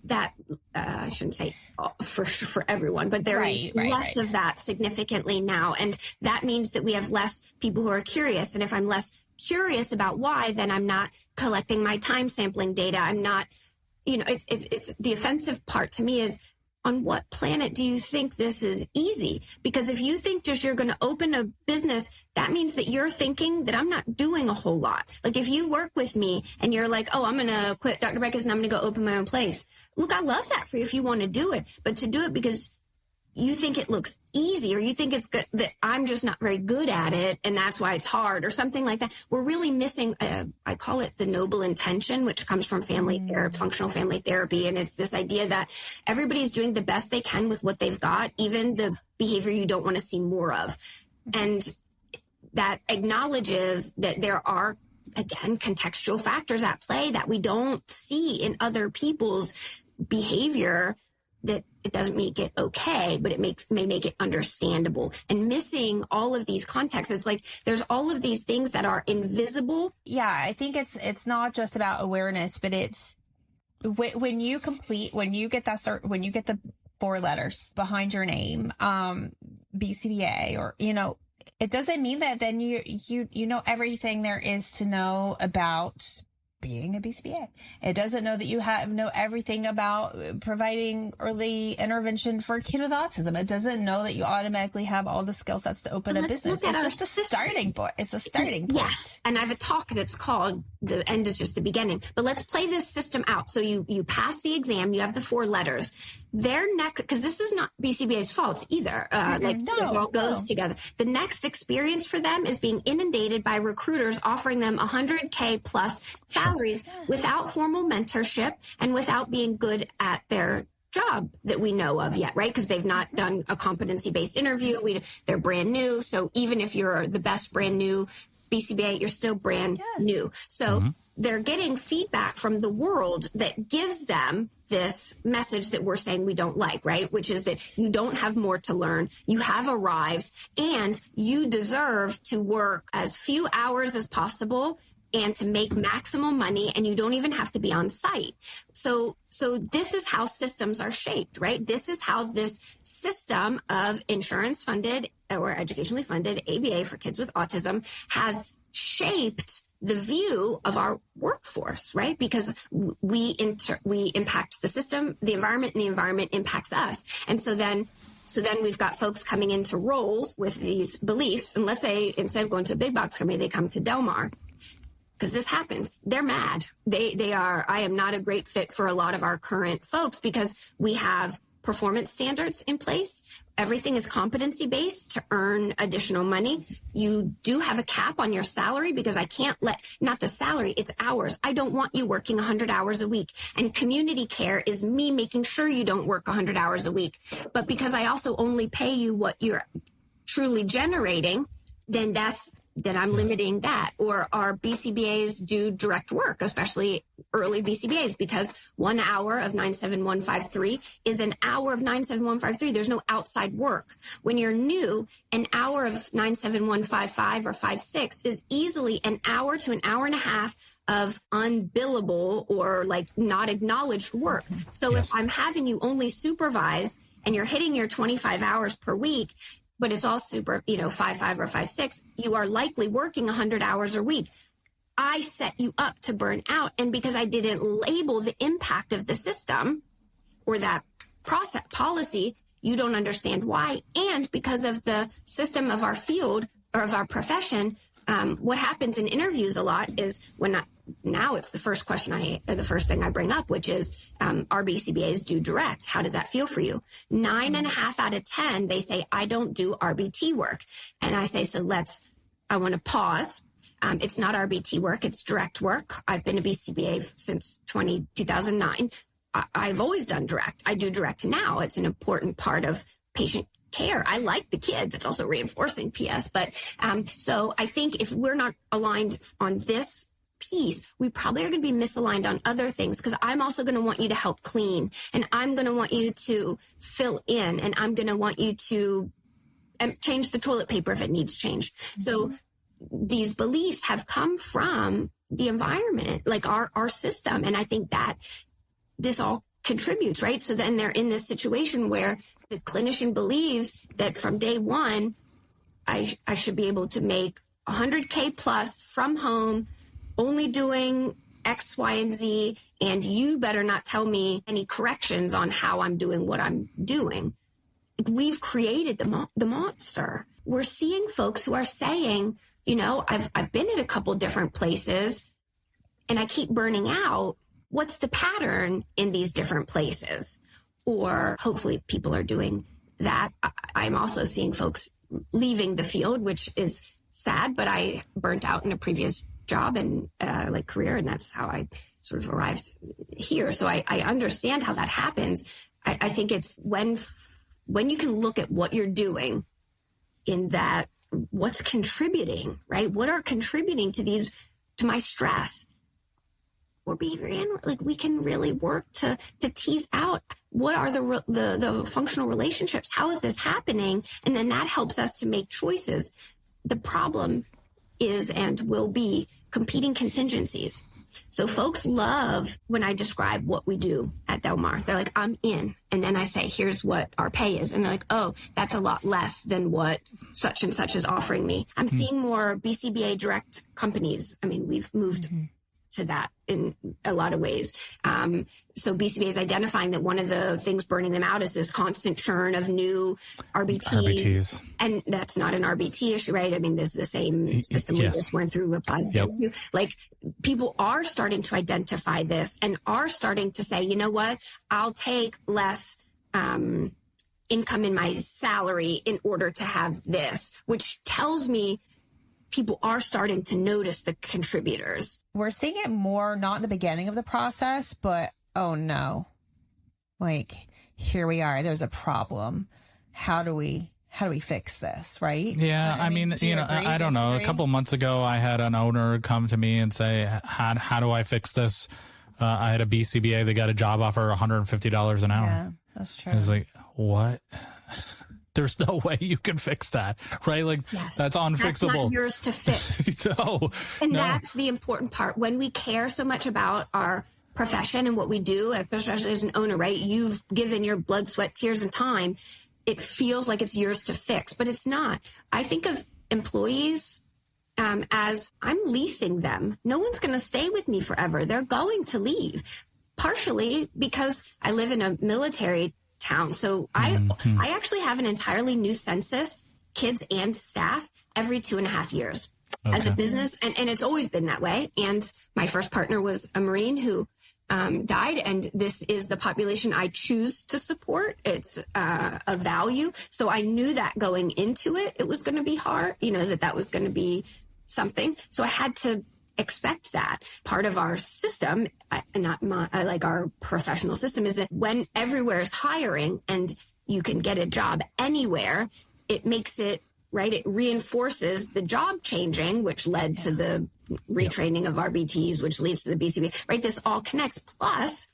Speaker 1: that, I shouldn't say for everyone, but there is less of that significantly now. And that means that we have less people who are curious. And if I'm less curious about why, then I'm not collecting my time sampling data. I'm not, it's the offensive part to me is, on what planet do you think this is easy? Because if you think just you're going to open a business, that means that you're thinking that I'm not doing a whole lot. If you work with me and you're like, oh, I'm going to quit Dr. Becca's and I'm going to go open my own place. Look, I love that for you if you want to do it. But to do it because you think it looks easy, or you think it's good, that I'm just not very good at it, and that's why it's hard, or something like that. We're really missing, I call it the noble intention, which comes from family therapy, functional family therapy. And it's this idea that everybody's doing the best they can with what they've got, even the behavior you don't want to see more of. And that acknowledges that there are, again, contextual factors at play that we don't see in other people's behavior, that it doesn't make it okay, but it may make it understandable. And missing all of these contexts, it's there's all of these things that are invisible.
Speaker 3: Yeah, I think it's not just about awareness, but it's when you get the 4 letters behind your name, BCBA, or it doesn't mean that then you know everything there is to know about being a BCBA. It doesn't know that you know everything about providing early intervention for a kid with autism. It doesn't know that you automatically have all the skill sets to open a business. It's just a starting point. It's a starting point.
Speaker 1: Yes. And I have a talk that's called The End is Just the Beginning. But let's play this system out. So you pass the exam, you have the 4 letters. Their next, because this is not BCBA's fault either. This all goes together. The next experience for them is being inundated by recruiters offering them $100K plus salaries without formal mentorship and without being good at their job that we know of yet, right? Because they've not done a competency-based interview. They're brand new. So even if you're the best brand new BCBA, you're still brand new. So they're getting feedback from the world that gives them this message that we're saying we don't like, right? Which is that you don't have more to learn. You have arrived and you deserve to work as few hours as possible and to make maximum money, and you don't even have to be on site. So this is how systems are shaped, right? This is how this system of insurance funded or educationally funded ABA for kids with autism has shaped the view of our workforce, right? Because we impact the system, the environment, and the environment impacts us. And so then we've got folks coming into roles with these beliefs. And let's say instead of going to a big box company, they come to Del Mar. Because this happens. They're mad. They are, I am not a great fit for a lot of our current folks because we have performance standards in place. Everything is competency based to earn additional money. You do have a cap on your salary because I can't not the salary, it's hours. I don't want you working 100 hours a week. And community care is me making sure you don't work 100 hours a week. But because I also only pay you what you're truly generating, then I'm limiting that. Or our BCBAs do direct work, especially early BCBAs, because 1 hour of 97153 is an hour of 97153. There's no outside work. When you're new, an hour of 97155 or 56 is easily an hour to an hour and a half of unbillable or like not acknowledged work. So if I'm having you only supervise and you're hitting your 25 hours per week, but it's all super, 5.5 or 5.6, you are likely working 100 hours a week. I set you up to burn out. And because I didn't label the impact of the system or that process policy, you don't understand why. And because of the system of our field or of our profession, what happens in interviews a lot is now it's the first thing I bring up, which is, our BCBAs do direct. How does that feel for you? 9.5 out of 10, they say, I don't do RBT work. And I say, I want to pause. It's not RBT work. It's direct work. I've been a BCBA since 2009. I've always done direct. I do direct now. It's an important part of patient care. I like the kids. It's also reinforcing PS. But so I think if we're not aligned on this piece, we probably are going to be misaligned on other things, because I'm also going to want you to help clean, and I'm going to want you to fill in, and I'm going to want you to change the toilet paper if it needs changed. So these beliefs have come from the environment, like our system. And I think that this all contributes, right? So then they're in this situation where the clinician believes that from day one, I should be able to make 100K plus from home, only doing X, Y, and Z, and you better not tell me any corrections on how I'm doing what I'm doing. We've created the monster. We're seeing folks who are saying, I've been at a couple different places and I keep burning out. What's the pattern in these different places? Or hopefully people are doing that. I'm also seeing folks leaving the field, which is sad, but I burnt out in a previous job and career, and that's how I sort of arrived here. So I understand how that happens. I think it's when you can look at what you're doing in that, what's contributing, right? What are contributing to my stress or behavior, like we can really work to tease out what are the functional relationships. How is this happening? And then that helps us to make choices. The problem is and will be competing contingencies. So folks love when I describe what we do at Del Mar. They're like, I'm in. And then I say, here's what our pay is. And they're like, oh, that's a lot less than what such and such is offering me. I'm seeing more BCBA direct companies. I mean, we've moved to that in a lot of ways. So BCBA is identifying that one of the things burning them out is this constant churn of new RBTs. And that's not an RBT issue, right? I mean, there's the same system we just went through applies to. Like, people are starting to identify this and are starting to say, you know what, I'll take less income in my salary in order to have this, which tells me people are starting to notice the contributors. We're
Speaker 3: seeing it more, not in the beginning of the process, but, oh no, like, here we are, there's a problem. How do we fix this, right?
Speaker 2: Yeah, I mean, I don't know. A couple months ago, I had an owner come to me and say, how do I fix this? I had a BCBA that got a job offer $150 an hour.
Speaker 3: Yeah, that's true.
Speaker 2: I was like, what? there's no way you can fix that, right? Like that's unfixable.
Speaker 1: That's not yours to fix.
Speaker 2: No.
Speaker 1: That's the important part. When we care so much about our profession and what we do, especially as an owner, right? You've given your blood, sweat, tears, and time. It feels like it's yours to fix, but it's not. I think of employees as I'm leasing them. No one's going to stay with me forever. They're going to leave, partially because I live in a military town. So I actually have an entirely new census, kids and staff, every 2.5 years. As a business. And it's always been that way. And my first partner was a Marine who died. And this is the population I choose to support. It's a value. So I knew that going into it, it was going to be hard, that was going to be something. So I had to expect that. Part of our system, our professional system, is that when everywhere is hiring and you can get a job anywhere, it makes it right. It reinforces the job changing, which led to the retraining of RBTs, which leads to the BCB, right? This all connects. Plus,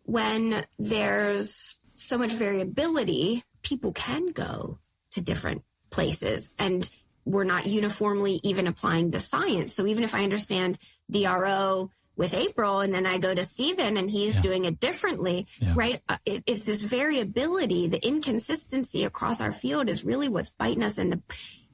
Speaker 1: when there's so much variability, people can go to different places, and we're not uniformly even applying the science. So even if I understand DRO with April, and then I go to Stephen and he's doing it differently, right? It's this variability, the inconsistency across our field is really what's biting us in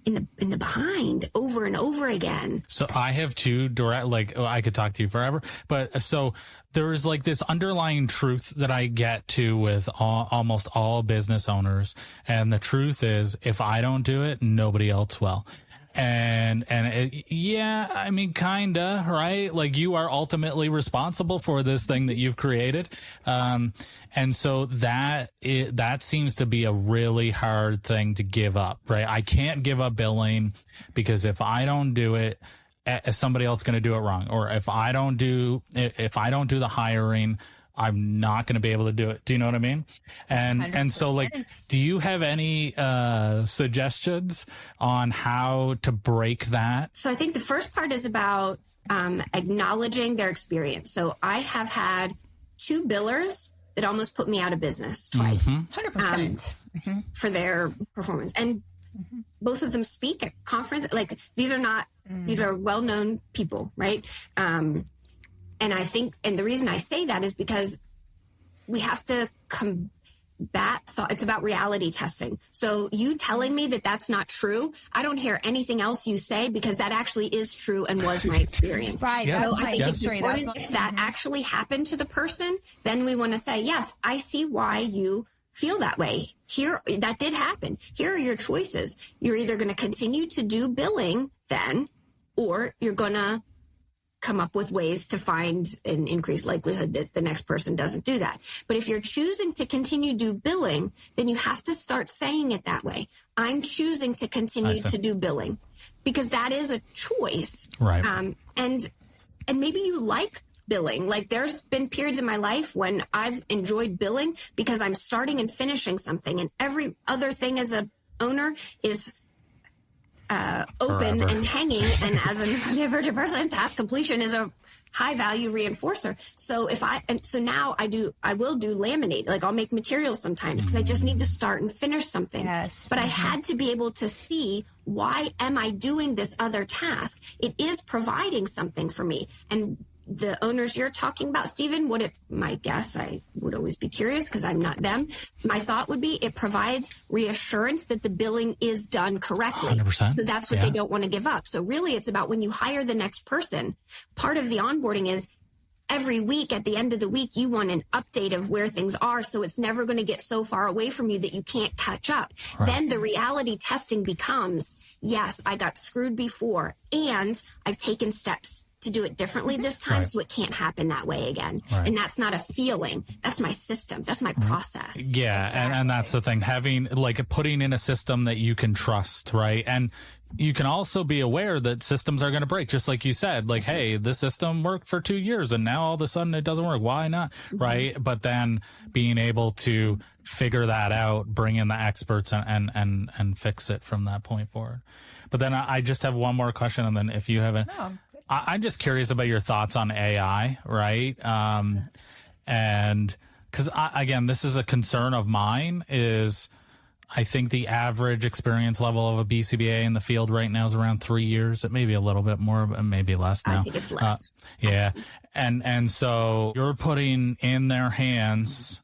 Speaker 1: the behind over and over again.
Speaker 2: So I have two direct, I could talk to you forever, but so there is like this underlying truth that I get to with almost all business owners. And the truth is, if I don't do it, nobody else will. And I mean, kinda, right? Like, you are ultimately responsible for this thing that you've created. And so that seems to be a really hard thing to give up, right? I can't give up billing because if I don't do it, somebody else is going to do it wrong. Or if I don't do the hiring, I'm not going to be able to do it. Do you know what I mean? And so, like, do you have any suggestions on how to break that?
Speaker 1: So I think the first part is about acknowledging their experience. So I have had 2 billers that almost put me out of business twice.
Speaker 3: 100%.
Speaker 1: For their performance. And both of them speak at conference. Like, these are well-known people, right? And I think, and the reason I say that is because we have to combat thought. It's about reality testing. So you telling me that that's not true, I don't hear anything else you say, because that actually is true and was my experience.
Speaker 3: Right.
Speaker 2: Yeah.
Speaker 1: So I think it's important if that actually happened to the person, then we want to say, yes, I see why you feel that way. Here, that did happen. Here are your choices. You're either going to continue to do billing then, or you're going to come up with ways to find an increased likelihood that the next person doesn't do that. But if you're choosing to continue to do billing, then you have to start saying it that way. I'm choosing to continue to do billing, because that is a choice.
Speaker 2: Right.
Speaker 1: And maybe you like billing. Like, there's been periods in my life when I've enjoyed billing because I'm starting and finishing something, and every other thing as a owner is open
Speaker 2: Forever.
Speaker 1: and hanging, and as a divergent person, task completion is a high value reinforcer. So now I will do laminate. Like, I'll make materials sometimes because I just need to start and finish something.
Speaker 3: Yes.
Speaker 1: But I had to be able to see, why am I doing this other task? It is providing something for me. And the owners you're talking about, Stephen, my guess, I would always be curious because I'm not them. My thought would be it provides reassurance that the billing is done correctly.
Speaker 2: 100%.
Speaker 1: So that's what they don't want to give up. So really, it's about when you hire the next person, part of the onboarding is every week, at the end of the week, you want an update of where things are. So it's never going to get so far away from you that you can't catch up. Right. Then the reality testing becomes, yes, I got screwed before, and I've taken steps to do it differently this time, so it can't happen that way again. Right. And that's not a feeling. That's my system. That's my process.
Speaker 2: Yeah. Exactly. And that's the thing, having, like, putting in a system that you can trust, right? And you can also be aware that systems are going to break, just like you said, like, hey, this system worked for 2 years and now all of a sudden it doesn't work. Why not? Right. But then being able to figure that out, bring in the experts and fix it from that point forward. But then I just have one more question. And then if you haven't, I'm just curious about your thoughts on AI, right? And because, again, this is a concern of mine, is I think the average experience level of a BCBA in the field right now is around 3 years. It may be a little bit more, but maybe less now.
Speaker 1: I think it's less.
Speaker 2: Yeah. And so you're putting in their hands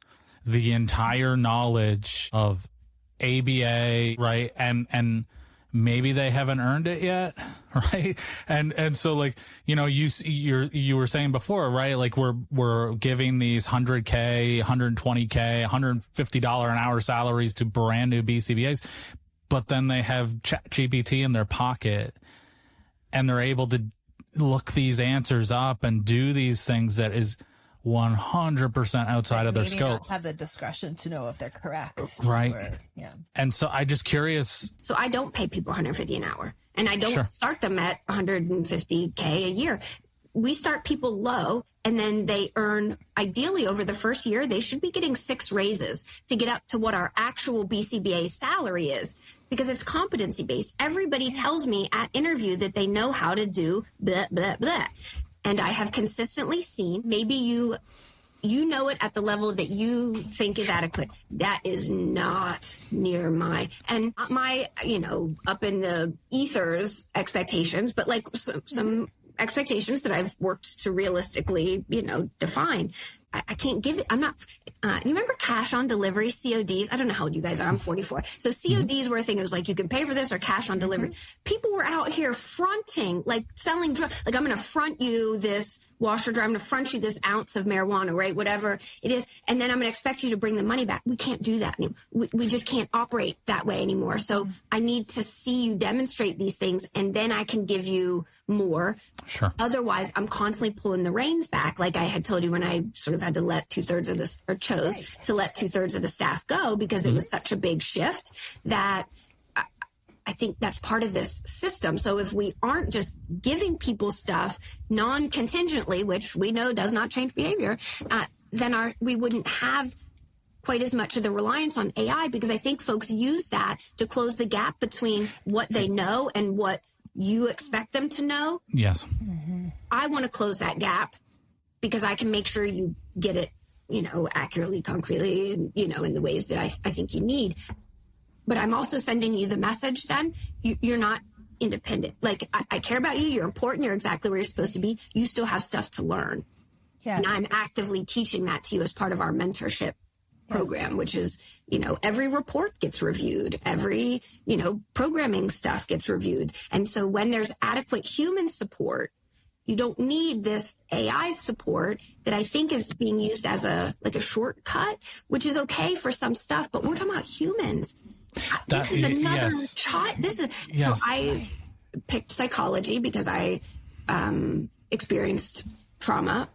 Speaker 2: the entire knowledge of ABA, right? And maybe they haven't earned it yet, right? And so, like, you know, you were saying before, right? Like we're giving these $100K, $120K, $150 an hour salaries to brand new BCBAs, but then they have ChatGPT in their pocket and they're able to look these answers up and do these things that is 100% outside of their scope.
Speaker 3: Not have the discretion to know if they're correct,
Speaker 2: right?
Speaker 3: Yeah.
Speaker 2: And so I just curious.
Speaker 1: So I don't pay people $150 an hour, and I don't start them at $150K a year. We start people low, and then they earn, ideally over the first year, they should be getting 6 raises to get up to what our actual BCBA salary is, because it's competency based. Everybody tells me at interview that they know how to do blah, blah, blah. And I have consistently seen, maybe you know it at the level that you think is adequate. That is not near my up in the ethers expectations, but like some expectations that I've worked to realistically, define. I can't give it. I'm not, you remember cash on delivery, CODs? I don't know how old you guys are. I'm 44. So CODs were a thing. It was like, you can pay for this or cash on delivery. People were out here fronting, like selling drugs. Like, I'm going to front you this washer dryer. I'm going to front you this ounce of marijuana, right? Whatever it is. And then I'm going to expect you to bring the money back. We can't do that anymore. We just can't operate that way anymore. So I need to see you demonstrate these things, and then I can give you more.
Speaker 2: Sure.
Speaker 1: Otherwise, I'm constantly pulling the reins back. Like I had told you when I sort of had to let 2/3 of this, or chose to let 2/3 of the staff go, because it was such a big shift that I think that's part of this system. So if we aren't just giving people stuff non-contingently, which we know does not change behavior, then we wouldn't have quite as much of the reliance on AI, because I think folks use that to close the gap between what they know and what you expect them to know.
Speaker 2: Yes.
Speaker 1: I want to close that gap, because I can make sure you get it, accurately, concretely, and, in the ways that I think you need. But I'm also sending you the message then, you're not independent. Like, I care about you. You're important. You're exactly where you're supposed to be. You still have stuff to learn. Yes. And I'm actively teaching that to you as part of our mentorship program, which is, every report gets reviewed, every, programming stuff gets reviewed. And so when there's adequate human support, you don't need this AI support that I think is being used as a shortcut, which is okay for some stuff, but we're talking about humans. This is another child. So I picked psychology because I experienced trauma,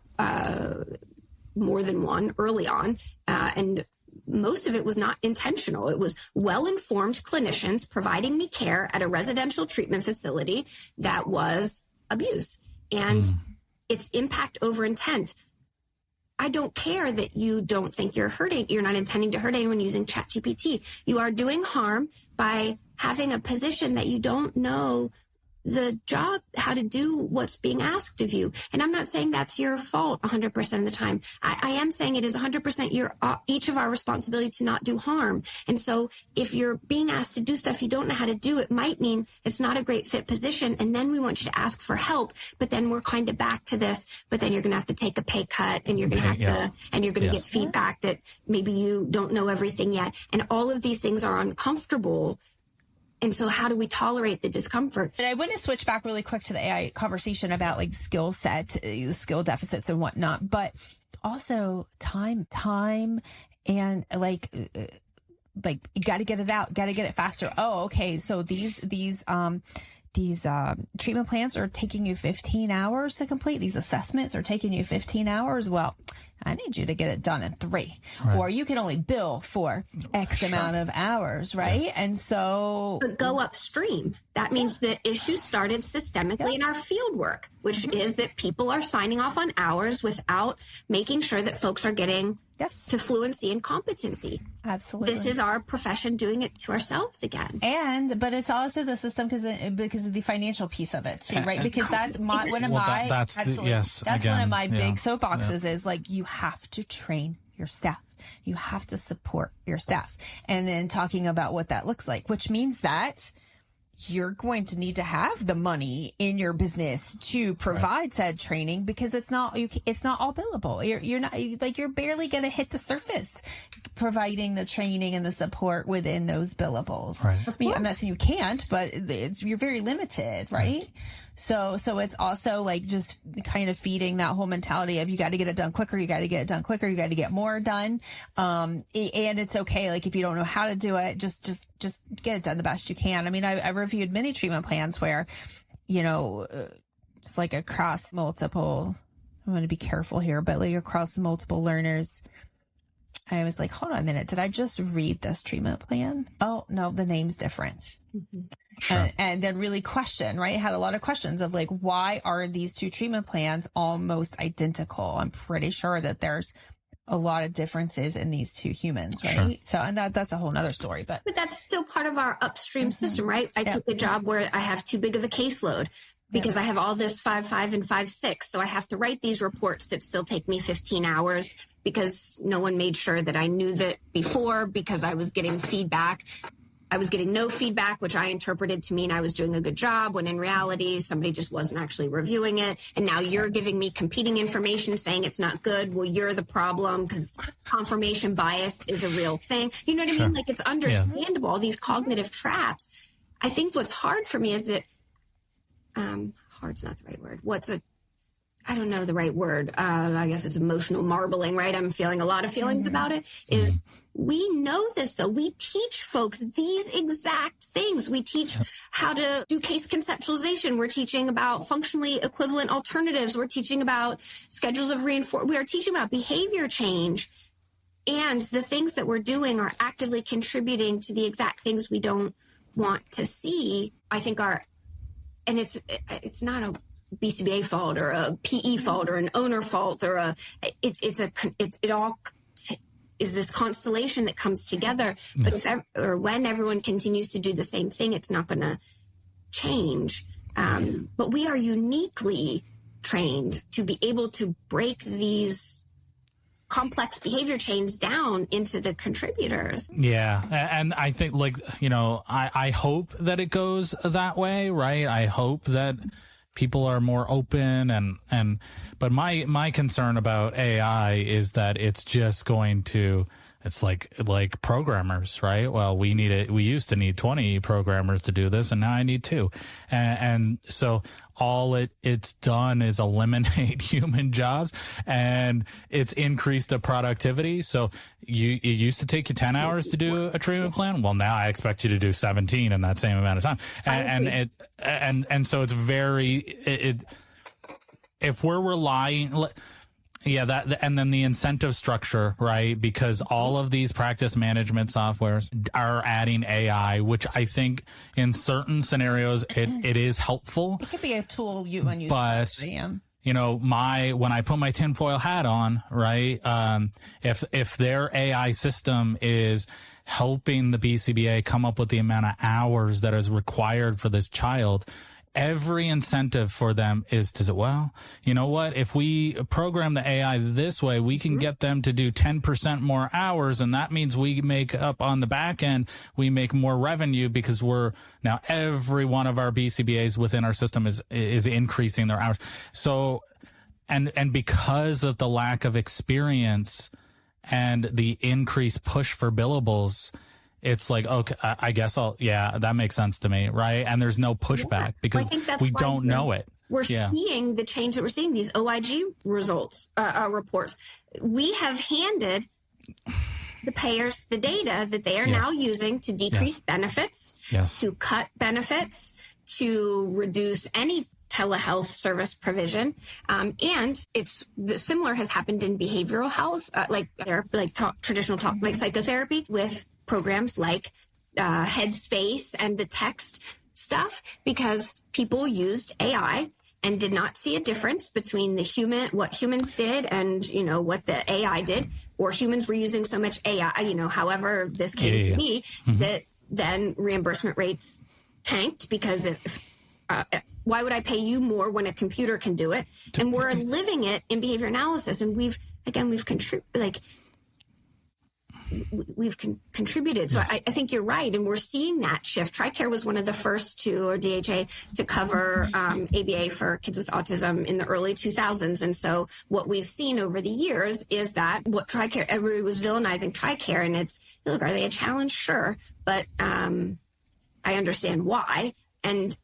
Speaker 1: more than one early on, and most of it was not intentional. It was well-informed clinicians providing me care at a residential treatment facility that was abuse. And it's impact over intent. I don't care that you don't think you're not intending to hurt anyone using ChatGPT. You are doing harm by having a position that you don't know the job, how to do what's being asked of you. And I'm not saying that's your fault 100% of the time. I am saying it is 100% each of our responsibility to not do harm. And so if you're being asked to do stuff you don't know how to do, it might mean it's not a great fit position. And then we want you to ask for help. But then we're kind of back to this, but then you're going to have to take a pay cut, and you're going to have to, and you're going to get feedback that maybe you don't know everything yet. And all of these things are uncomfortable. And so how do we tolerate the discomfort?
Speaker 3: And I want to switch back really quick to the AI conversation about like skill set, skill deficits and whatnot, but also time and like you got to get it out, got to get it faster. Oh, okay. So these treatment plans are taking you 15 hours to complete. These assessments are taking you 15 hours. Well, I need you to get it done in 3, or you can only bill for X amount of hours, right? Yes. And so,
Speaker 1: but go upstream. That means the issue started systemically in our field work, which is that people are signing off on hours without making sure that folks are getting to fluency and competency.
Speaker 3: Absolutely.
Speaker 1: This is our profession doing it to ourselves again.
Speaker 3: But it's also the system because of the financial piece of it too, right? Because that's one of my big soapboxes is like, you have to train your staff. you have to support your staff. And then talking about what that looks like, which means that you're going to need to have the money in your business to provide said training, because it's not all billable. You're not, like, you're barely going to hit the surface providing the training and the support within those billables.
Speaker 2: Right.
Speaker 3: I mean, I'm not saying you can't, but you're very limited, right? So it's also like just kind of feeding that whole mentality of you got to get it done quicker, you got to get it done quicker, you got to get more done. And it's okay. Like, if you don't know how to do it, just get it done the best you can. I mean, I reviewed many treatment plans where, it's like across multiple, I'm going to be careful here, but like across multiple learners, I was like, hold on a minute. Did I just read this treatment plan? Oh, no, the name's different. Mm-hmm. Sure. And then really question, right? Had a lot of questions of like, why are these two treatment plans almost identical? I'm pretty sure that there's a lot of differences in these two humans, right? Sure. So, and that's a whole nother story, but
Speaker 1: that's still part of our upstream system, right? I took a job where I have too big of a caseload because I have all this 5.5 and 5.6. So I have to write these reports that still take me 15 hours because no one made sure that I knew that before, because I was getting feedback. I was getting no feedback, which I interpreted to mean I was doing a good job, when in reality, somebody just wasn't actually reviewing it. And now you're giving me competing information saying it's not good. Well, you're the problem because confirmation bias is a real thing. You know what I mean? Like, it's understandable, all these cognitive traps. I think what's hard for me is that, hard's not the right word. I don't know the right word. I guess it's emotional marbling, right? I'm feeling a lot of feelings about it. We know this, though. We teach folks these exact things. We teach how to do case conceptualization. We're teaching about functionally equivalent alternatives. We're teaching about schedules of reinforcement. We are teaching about behavior change. And the things that we're doing are actively contributing to the exact things we don't want to see. I think and it's not a BCBA fault or a PE fault or an owner fault or it all is this constellation that comes together. But when everyone continues to do the same thing, it's not going to change. But we are uniquely trained to be able to break these complex behavior chains down into the contributors. Yeah.
Speaker 2: And I think, I hope that it goes that way, right? I hope that people are more open but my concern about AI is that it's just going to, it's like programmers, right? Well, we used to need 20 programmers to do this, and now I need 2. And so all it's done is eliminate human jobs, and it's increased the productivity. So it used to take you 10 hours to do a treatment plan. Well, now I expect you to do 17 in that same amount of time. And so it's if we're relying, and then the incentive structure, right? Because all of these practice management softwares are adding AI, which I think in certain scenarios it is helpful.
Speaker 3: It could be a tool when you
Speaker 2: but when I put my tinfoil hat on, right? If their AI system is helping the BCBA come up with the amount of hours that is required for this child, every incentive for them is to say, well, you know what? If we program the AI this way, we can get them to do 10% more hours. And that means we make up on the back end, we make more revenue because now every one of our BCBAs within our system is increasing their hours. So, and because of the lack of experience and the increased push for billables, it's like, okay, I guess that makes sense to me, right? And there's no pushback because we don't know it.
Speaker 1: We're seeing the change that we're seeing, these OIG reports. We have handed the payers the data that they are now using to decrease benefits, to cut benefits, to reduce any telehealth service provision. And similar has happened in behavioral health, traditional talk, like psychotherapy, with programs like Headspace and the text stuff, because people used AI and did not see a difference between what humans did and, what the AI did, or humans were using so much AI, however this came to be, that then reimbursement rates tanked because why would I pay you more when a computer can do it? And we're living it in behavior analysis. And we've contributed, we've contributed. So I think you're right. And we're seeing that shift. TRICARE was one of the first or DHA to cover ABA for kids with autism in the early 2000s. And so what we've seen over the years is that what TRICARE, everybody was villainizing TRICARE, and it's, look, are they a challenge? Sure. But I understand why. And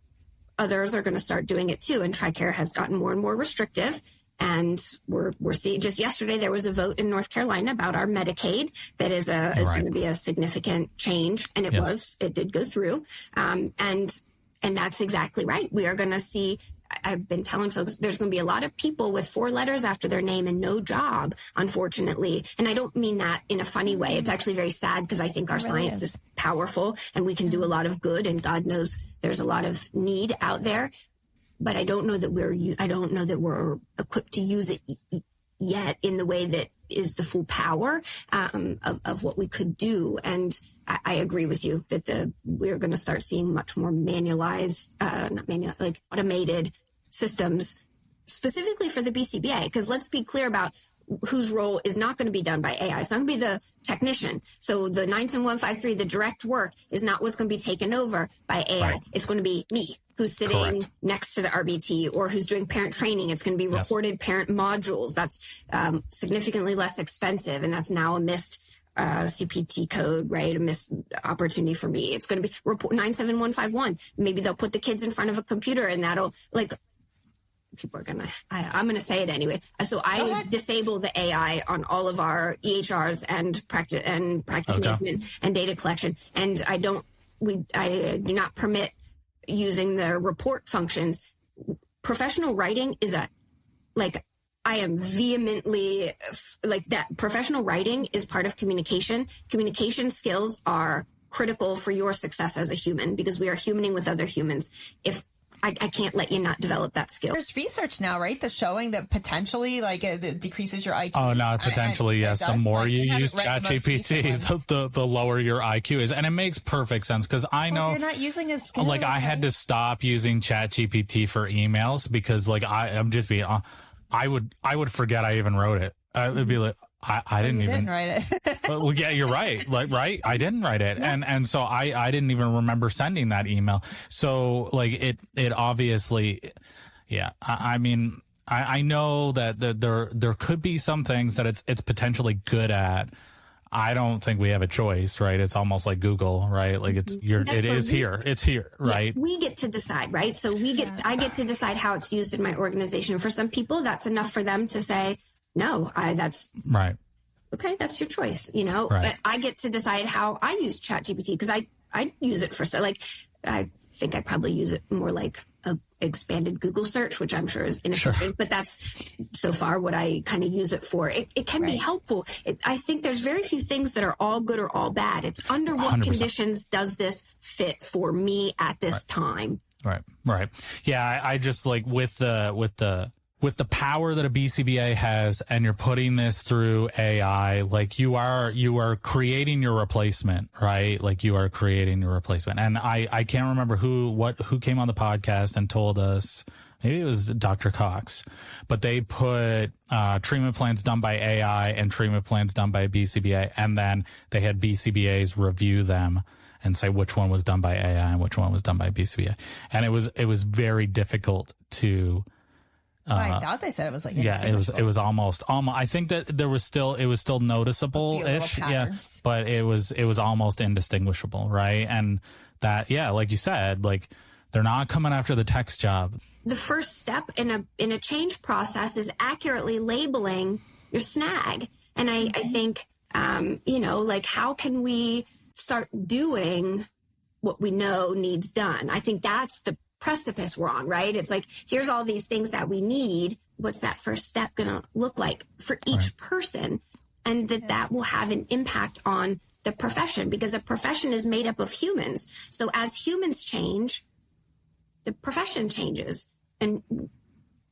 Speaker 1: others are going to start doing it too. And TRICARE has gotten more and more restrictive. And we're seeing, just yesterday, there was a vote in North Carolina about our Medicaid that is going to be a significant change. And it did go through. And that's exactly right. We are going to see, I've been telling folks, there's going to be a lot of people with 4 letters after their name and no job, unfortunately. And I don't mean that in a funny way. It's actually very sad, because I think our science is powerful and we can do a lot of good, and God knows there's a lot of need out there. But I don't know that we're equipped to use it yet in the way that is the full power of what we could do. And I agree with you that we're going to start seeing much more automated systems, specifically for the BCBA. Because let's be clear about whose role is not going to be done by AI. It's not going to be the technician. So the 97153, the direct work, is not what's going to be taken over by AI. Right. It's going to be me, who's sitting next to the RBT, or who's doing parent training. It's going to be recorded parent modules. That's significantly less expensive, and that's now a missed CPT code, right? A missed opportunity for me. It's going to be report 97151. Maybe they'll put the kids in front of a computer, and that'll, like, people are going to, I'm going to say it anyway. So I disable the AI on all of our EHRs and practice management and data collection. And I do not permit using the report functions. Professional writing is I am vehemently that. Professional writing is part of communication. Communication skills are critical for your success as a human, because we are humaning with other humans. If I can't let you not develop that skill. There's
Speaker 3: research now, right, that's showing that potentially, it decreases your IQ.
Speaker 2: Oh, no, potentially, yes. The more you use ChatGPT, the lower your IQ is. And it makes perfect sense, because I know
Speaker 3: you're not using a skill.
Speaker 2: I had to stop using ChatGPT for emails, because I'm just being, I would forget I even wrote it. I would be like, I didn't
Speaker 3: write it.
Speaker 2: Well, yeah, you're right. Right. I didn't write it. Yeah. And so I didn't even remember sending that email. So it obviously, yeah. I mean, I know that there could be some things that it's potentially good at. I don't think we have a choice, right? It's almost like Google, right? Like it's here, right?
Speaker 1: Yeah, we get to decide, right? So I get to decide how it's used in my organization. For some people, that's enough for them to say, no, that's
Speaker 2: right.
Speaker 1: Okay, that's your choice. Right. I get to decide how I use ChatGPT, because I use it for I think I probably use it more like a expanded Google search, which I'm sure is inefficient, sure. But that's so far what I kind of use it for. It can be helpful. I think there's very few things that are all good or all bad. It's under what 100%. Conditions does this fit for me at this time?
Speaker 2: Right. Yeah, I just with the power that a BCBA has, and you're putting this through AI, you are creating your replacement, right? You are creating your replacement. And I can't remember who came on the podcast and told us, maybe it was Dr. Cox, but they put treatment plans done by AI and treatment plans done by BCBA, and then they had BCBAs review them and say which one was done by AI and which one was done by BCBA. And it was very difficult to.
Speaker 3: I thought they said it was
Speaker 2: it was almost. I think that it was still noticeable-ish, but it was almost indistinguishable, right? And that, like you said, they're not coming after the text job.
Speaker 1: The first step in a change process is accurately labeling your snag, and I think how can we start doing what we know needs done? I think that's the precipice we're on, right? It's here's all these things that we need. What's that first step going to look like for each person? And that will have an impact on the profession, because the profession is made up of humans. So as humans change, the profession changes, and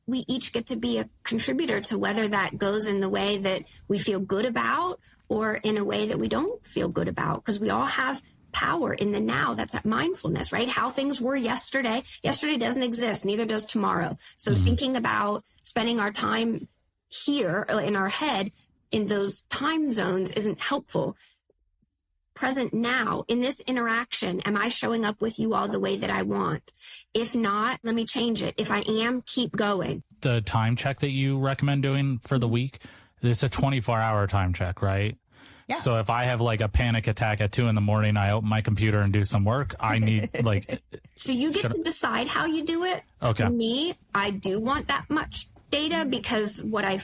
Speaker 1: we each get to be a contributor to whether that goes in the way that we feel good about or in a way that we don't feel good about, because we all have power in the now. That's that mindfulness, right? How things were yesterday doesn't exist, neither does tomorrow. So thinking about spending our time here in our head in those time zones isn't helpful. present now in this interaction, am I showing up with you all the way that I want? If not, let me change it. If I am, keep going.
Speaker 2: The time check that you recommend doing for the week, it's a 24-hour time check, right?
Speaker 3: Yeah.
Speaker 2: So if I have like a panic attack at 2 a.m, I open my computer and do some work, I need like...
Speaker 1: So you get to decide how you do it.
Speaker 2: Okay.
Speaker 1: For me, I do want that much data because what I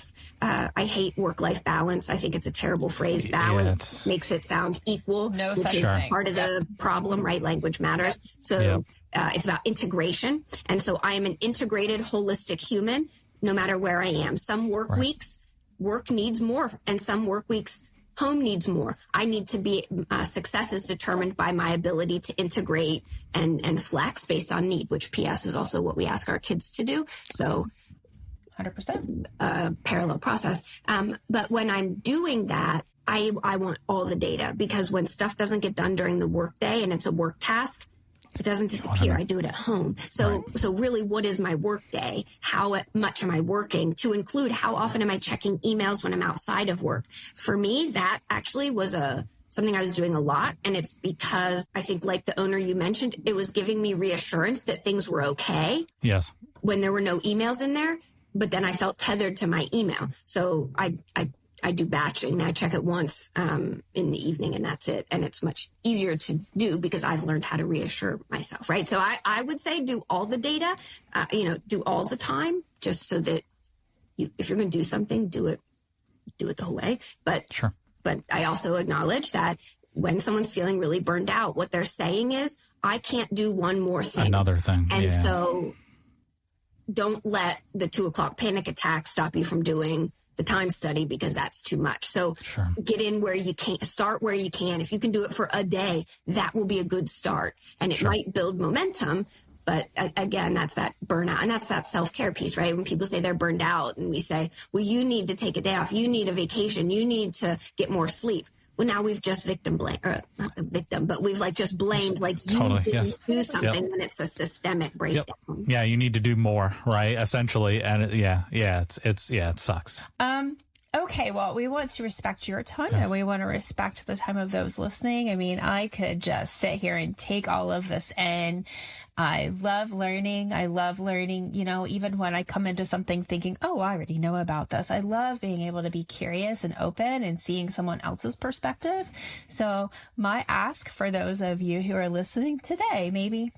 Speaker 1: hate work-life balance. I think it's a terrible phrase. Balance makes it sound equal, which is part of the problem, right? Language matters. So it's about integration. And so I am an integrated, holistic human, no matter where I am. Some work weeks, work needs more, and some work weeks, home needs more. I need to be, success is determined by my ability to integrate and flex based on need, which PS is also what we ask our kids to do. So
Speaker 3: 100%.
Speaker 1: Parallel process. But when I'm doing that, I want all the data, because when stuff doesn't get done during the workday and it's a work task, it doesn't disappear. I do it at home. So really, what is my work day? How much am I working? To include how often am I checking emails when I'm outside of work? For me, that actually was something I was doing a lot. And it's because I think, like the owner you mentioned, it was giving me reassurance that things were okay.
Speaker 2: Yes.
Speaker 1: When there were no emails in there, but then I felt tethered to my email. So I do batching. I check it once in the evening, and that's it. And it's much easier to do because I've learned how to reassure myself, right? So I would say do all the data, do all the time, just so that if you're going to do something, do it the whole way. But I also acknowledge that when someone's feeling really burned out, what they're saying is, I can't do one more thing.
Speaker 2: Another thing.
Speaker 1: And so don't let the 2:00 panic attack stop you from doing the time study, because that's too much. So get in where you can, start where you can. If you can do it for a day, that will be a good start, and it might build momentum. But again, that's that burnout, and that's that self-care piece, right? When people say they're burned out and we say, well, you need to take a day off, you need a vacation, you need to get more sleep. Well, now we've just victim blame, or not the victim, but we've just blamed, you didn't do something when it's a systemic breakdown.
Speaker 2: Yeah, you need to do more, right? Essentially, and it sucks.
Speaker 3: Okay, well, we want to respect your time, and we want to respect the time of those listening. I mean, I could just sit here and take all of this in. I love learning. Even when I come into something thinking, oh, I already know about this. I love being able to be curious and open and seeing someone else's perspective. So my ask for those of you who are listening today, maybe,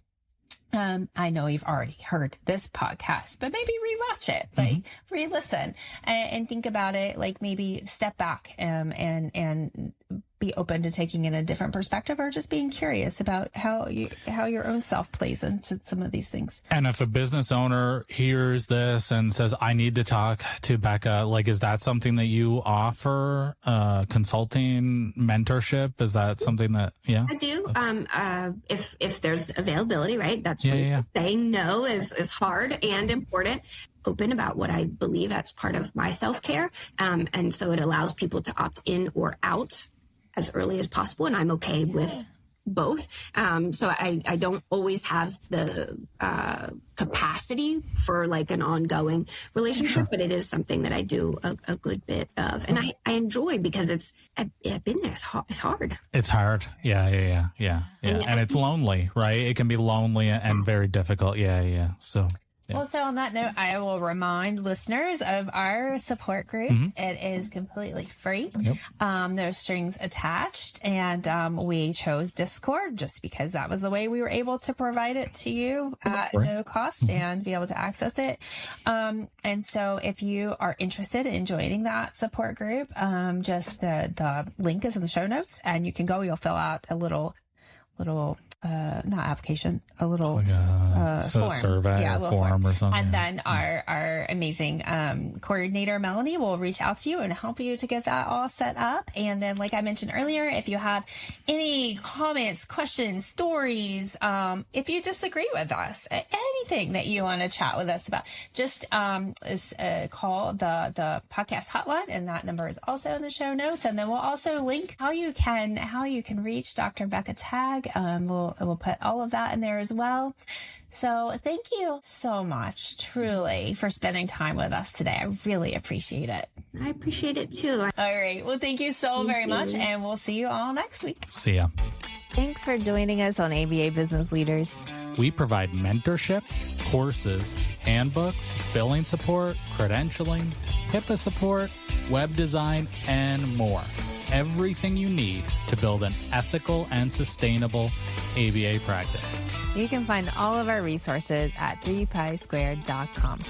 Speaker 3: I know you've already heard this podcast, but maybe rewatch it, re-listen and think about it, maybe step back, and be open to taking in a different perspective, or just being curious about how your own self plays into some of these things.
Speaker 2: And if a business owner hears this and says, I need to talk to Becca, is that something that you offer, consulting, mentorship? Is that something that, I
Speaker 1: do. If there's availability, right? That's saying no is hard and important. Open about what I believe that's part of my self-care. And so it allows people to opt in or out as early as possible, and I'm okay with both. So I don't always have the capacity for an ongoing relationship, but it is something that I do a good bit of, and I enjoy, because I've been there. It's hard.
Speaker 2: It's hard. Yeah. And it's lonely, right? It can be lonely and very difficult. Yeah. So. Yeah.
Speaker 3: Well, so on that note, I will remind listeners of our support group. It is completely free. No strings attached. And we chose Discord just because that was the way we were able to provide it to you at no cost and be able to access it. And so if you are interested in joining that support group, just the link is in the show notes, and you can go. You'll fill out a little not application, a little form.
Speaker 2: Survey,
Speaker 3: a
Speaker 2: form or something.
Speaker 3: And then our amazing coordinator, Melanie, will reach out to you and help you to get that all set up. And then, like I mentioned earlier, if you have any comments, questions, stories, if you disagree with us, anything that you want to chat with us about, just call the podcast hotline, and that number is also in the show notes. And then we'll also link how you can reach Dr. Becca Tagg. We'll put all of that in there as well. So thank you so much, truly, for spending time with us today. I really appreciate it.
Speaker 1: I appreciate it too.
Speaker 3: All right. Well, thank you so very much, and we'll see you all next week.
Speaker 2: See ya.
Speaker 4: Thanks for joining us on ABA Business Leaders.
Speaker 2: We provide mentorship, courses, handbooks, billing support, credentialing, HIPAA support, web design, and more. Everything you need to build an ethical and sustainable ABA practice.
Speaker 4: You can find all of our resources at 3pisquared.com.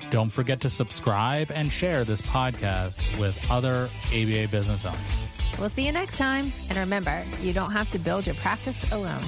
Speaker 2: Don't forget to subscribe and share this podcast with other ABA business owners.
Speaker 4: We'll see you next time. And remember, you don't have to build your practice alone.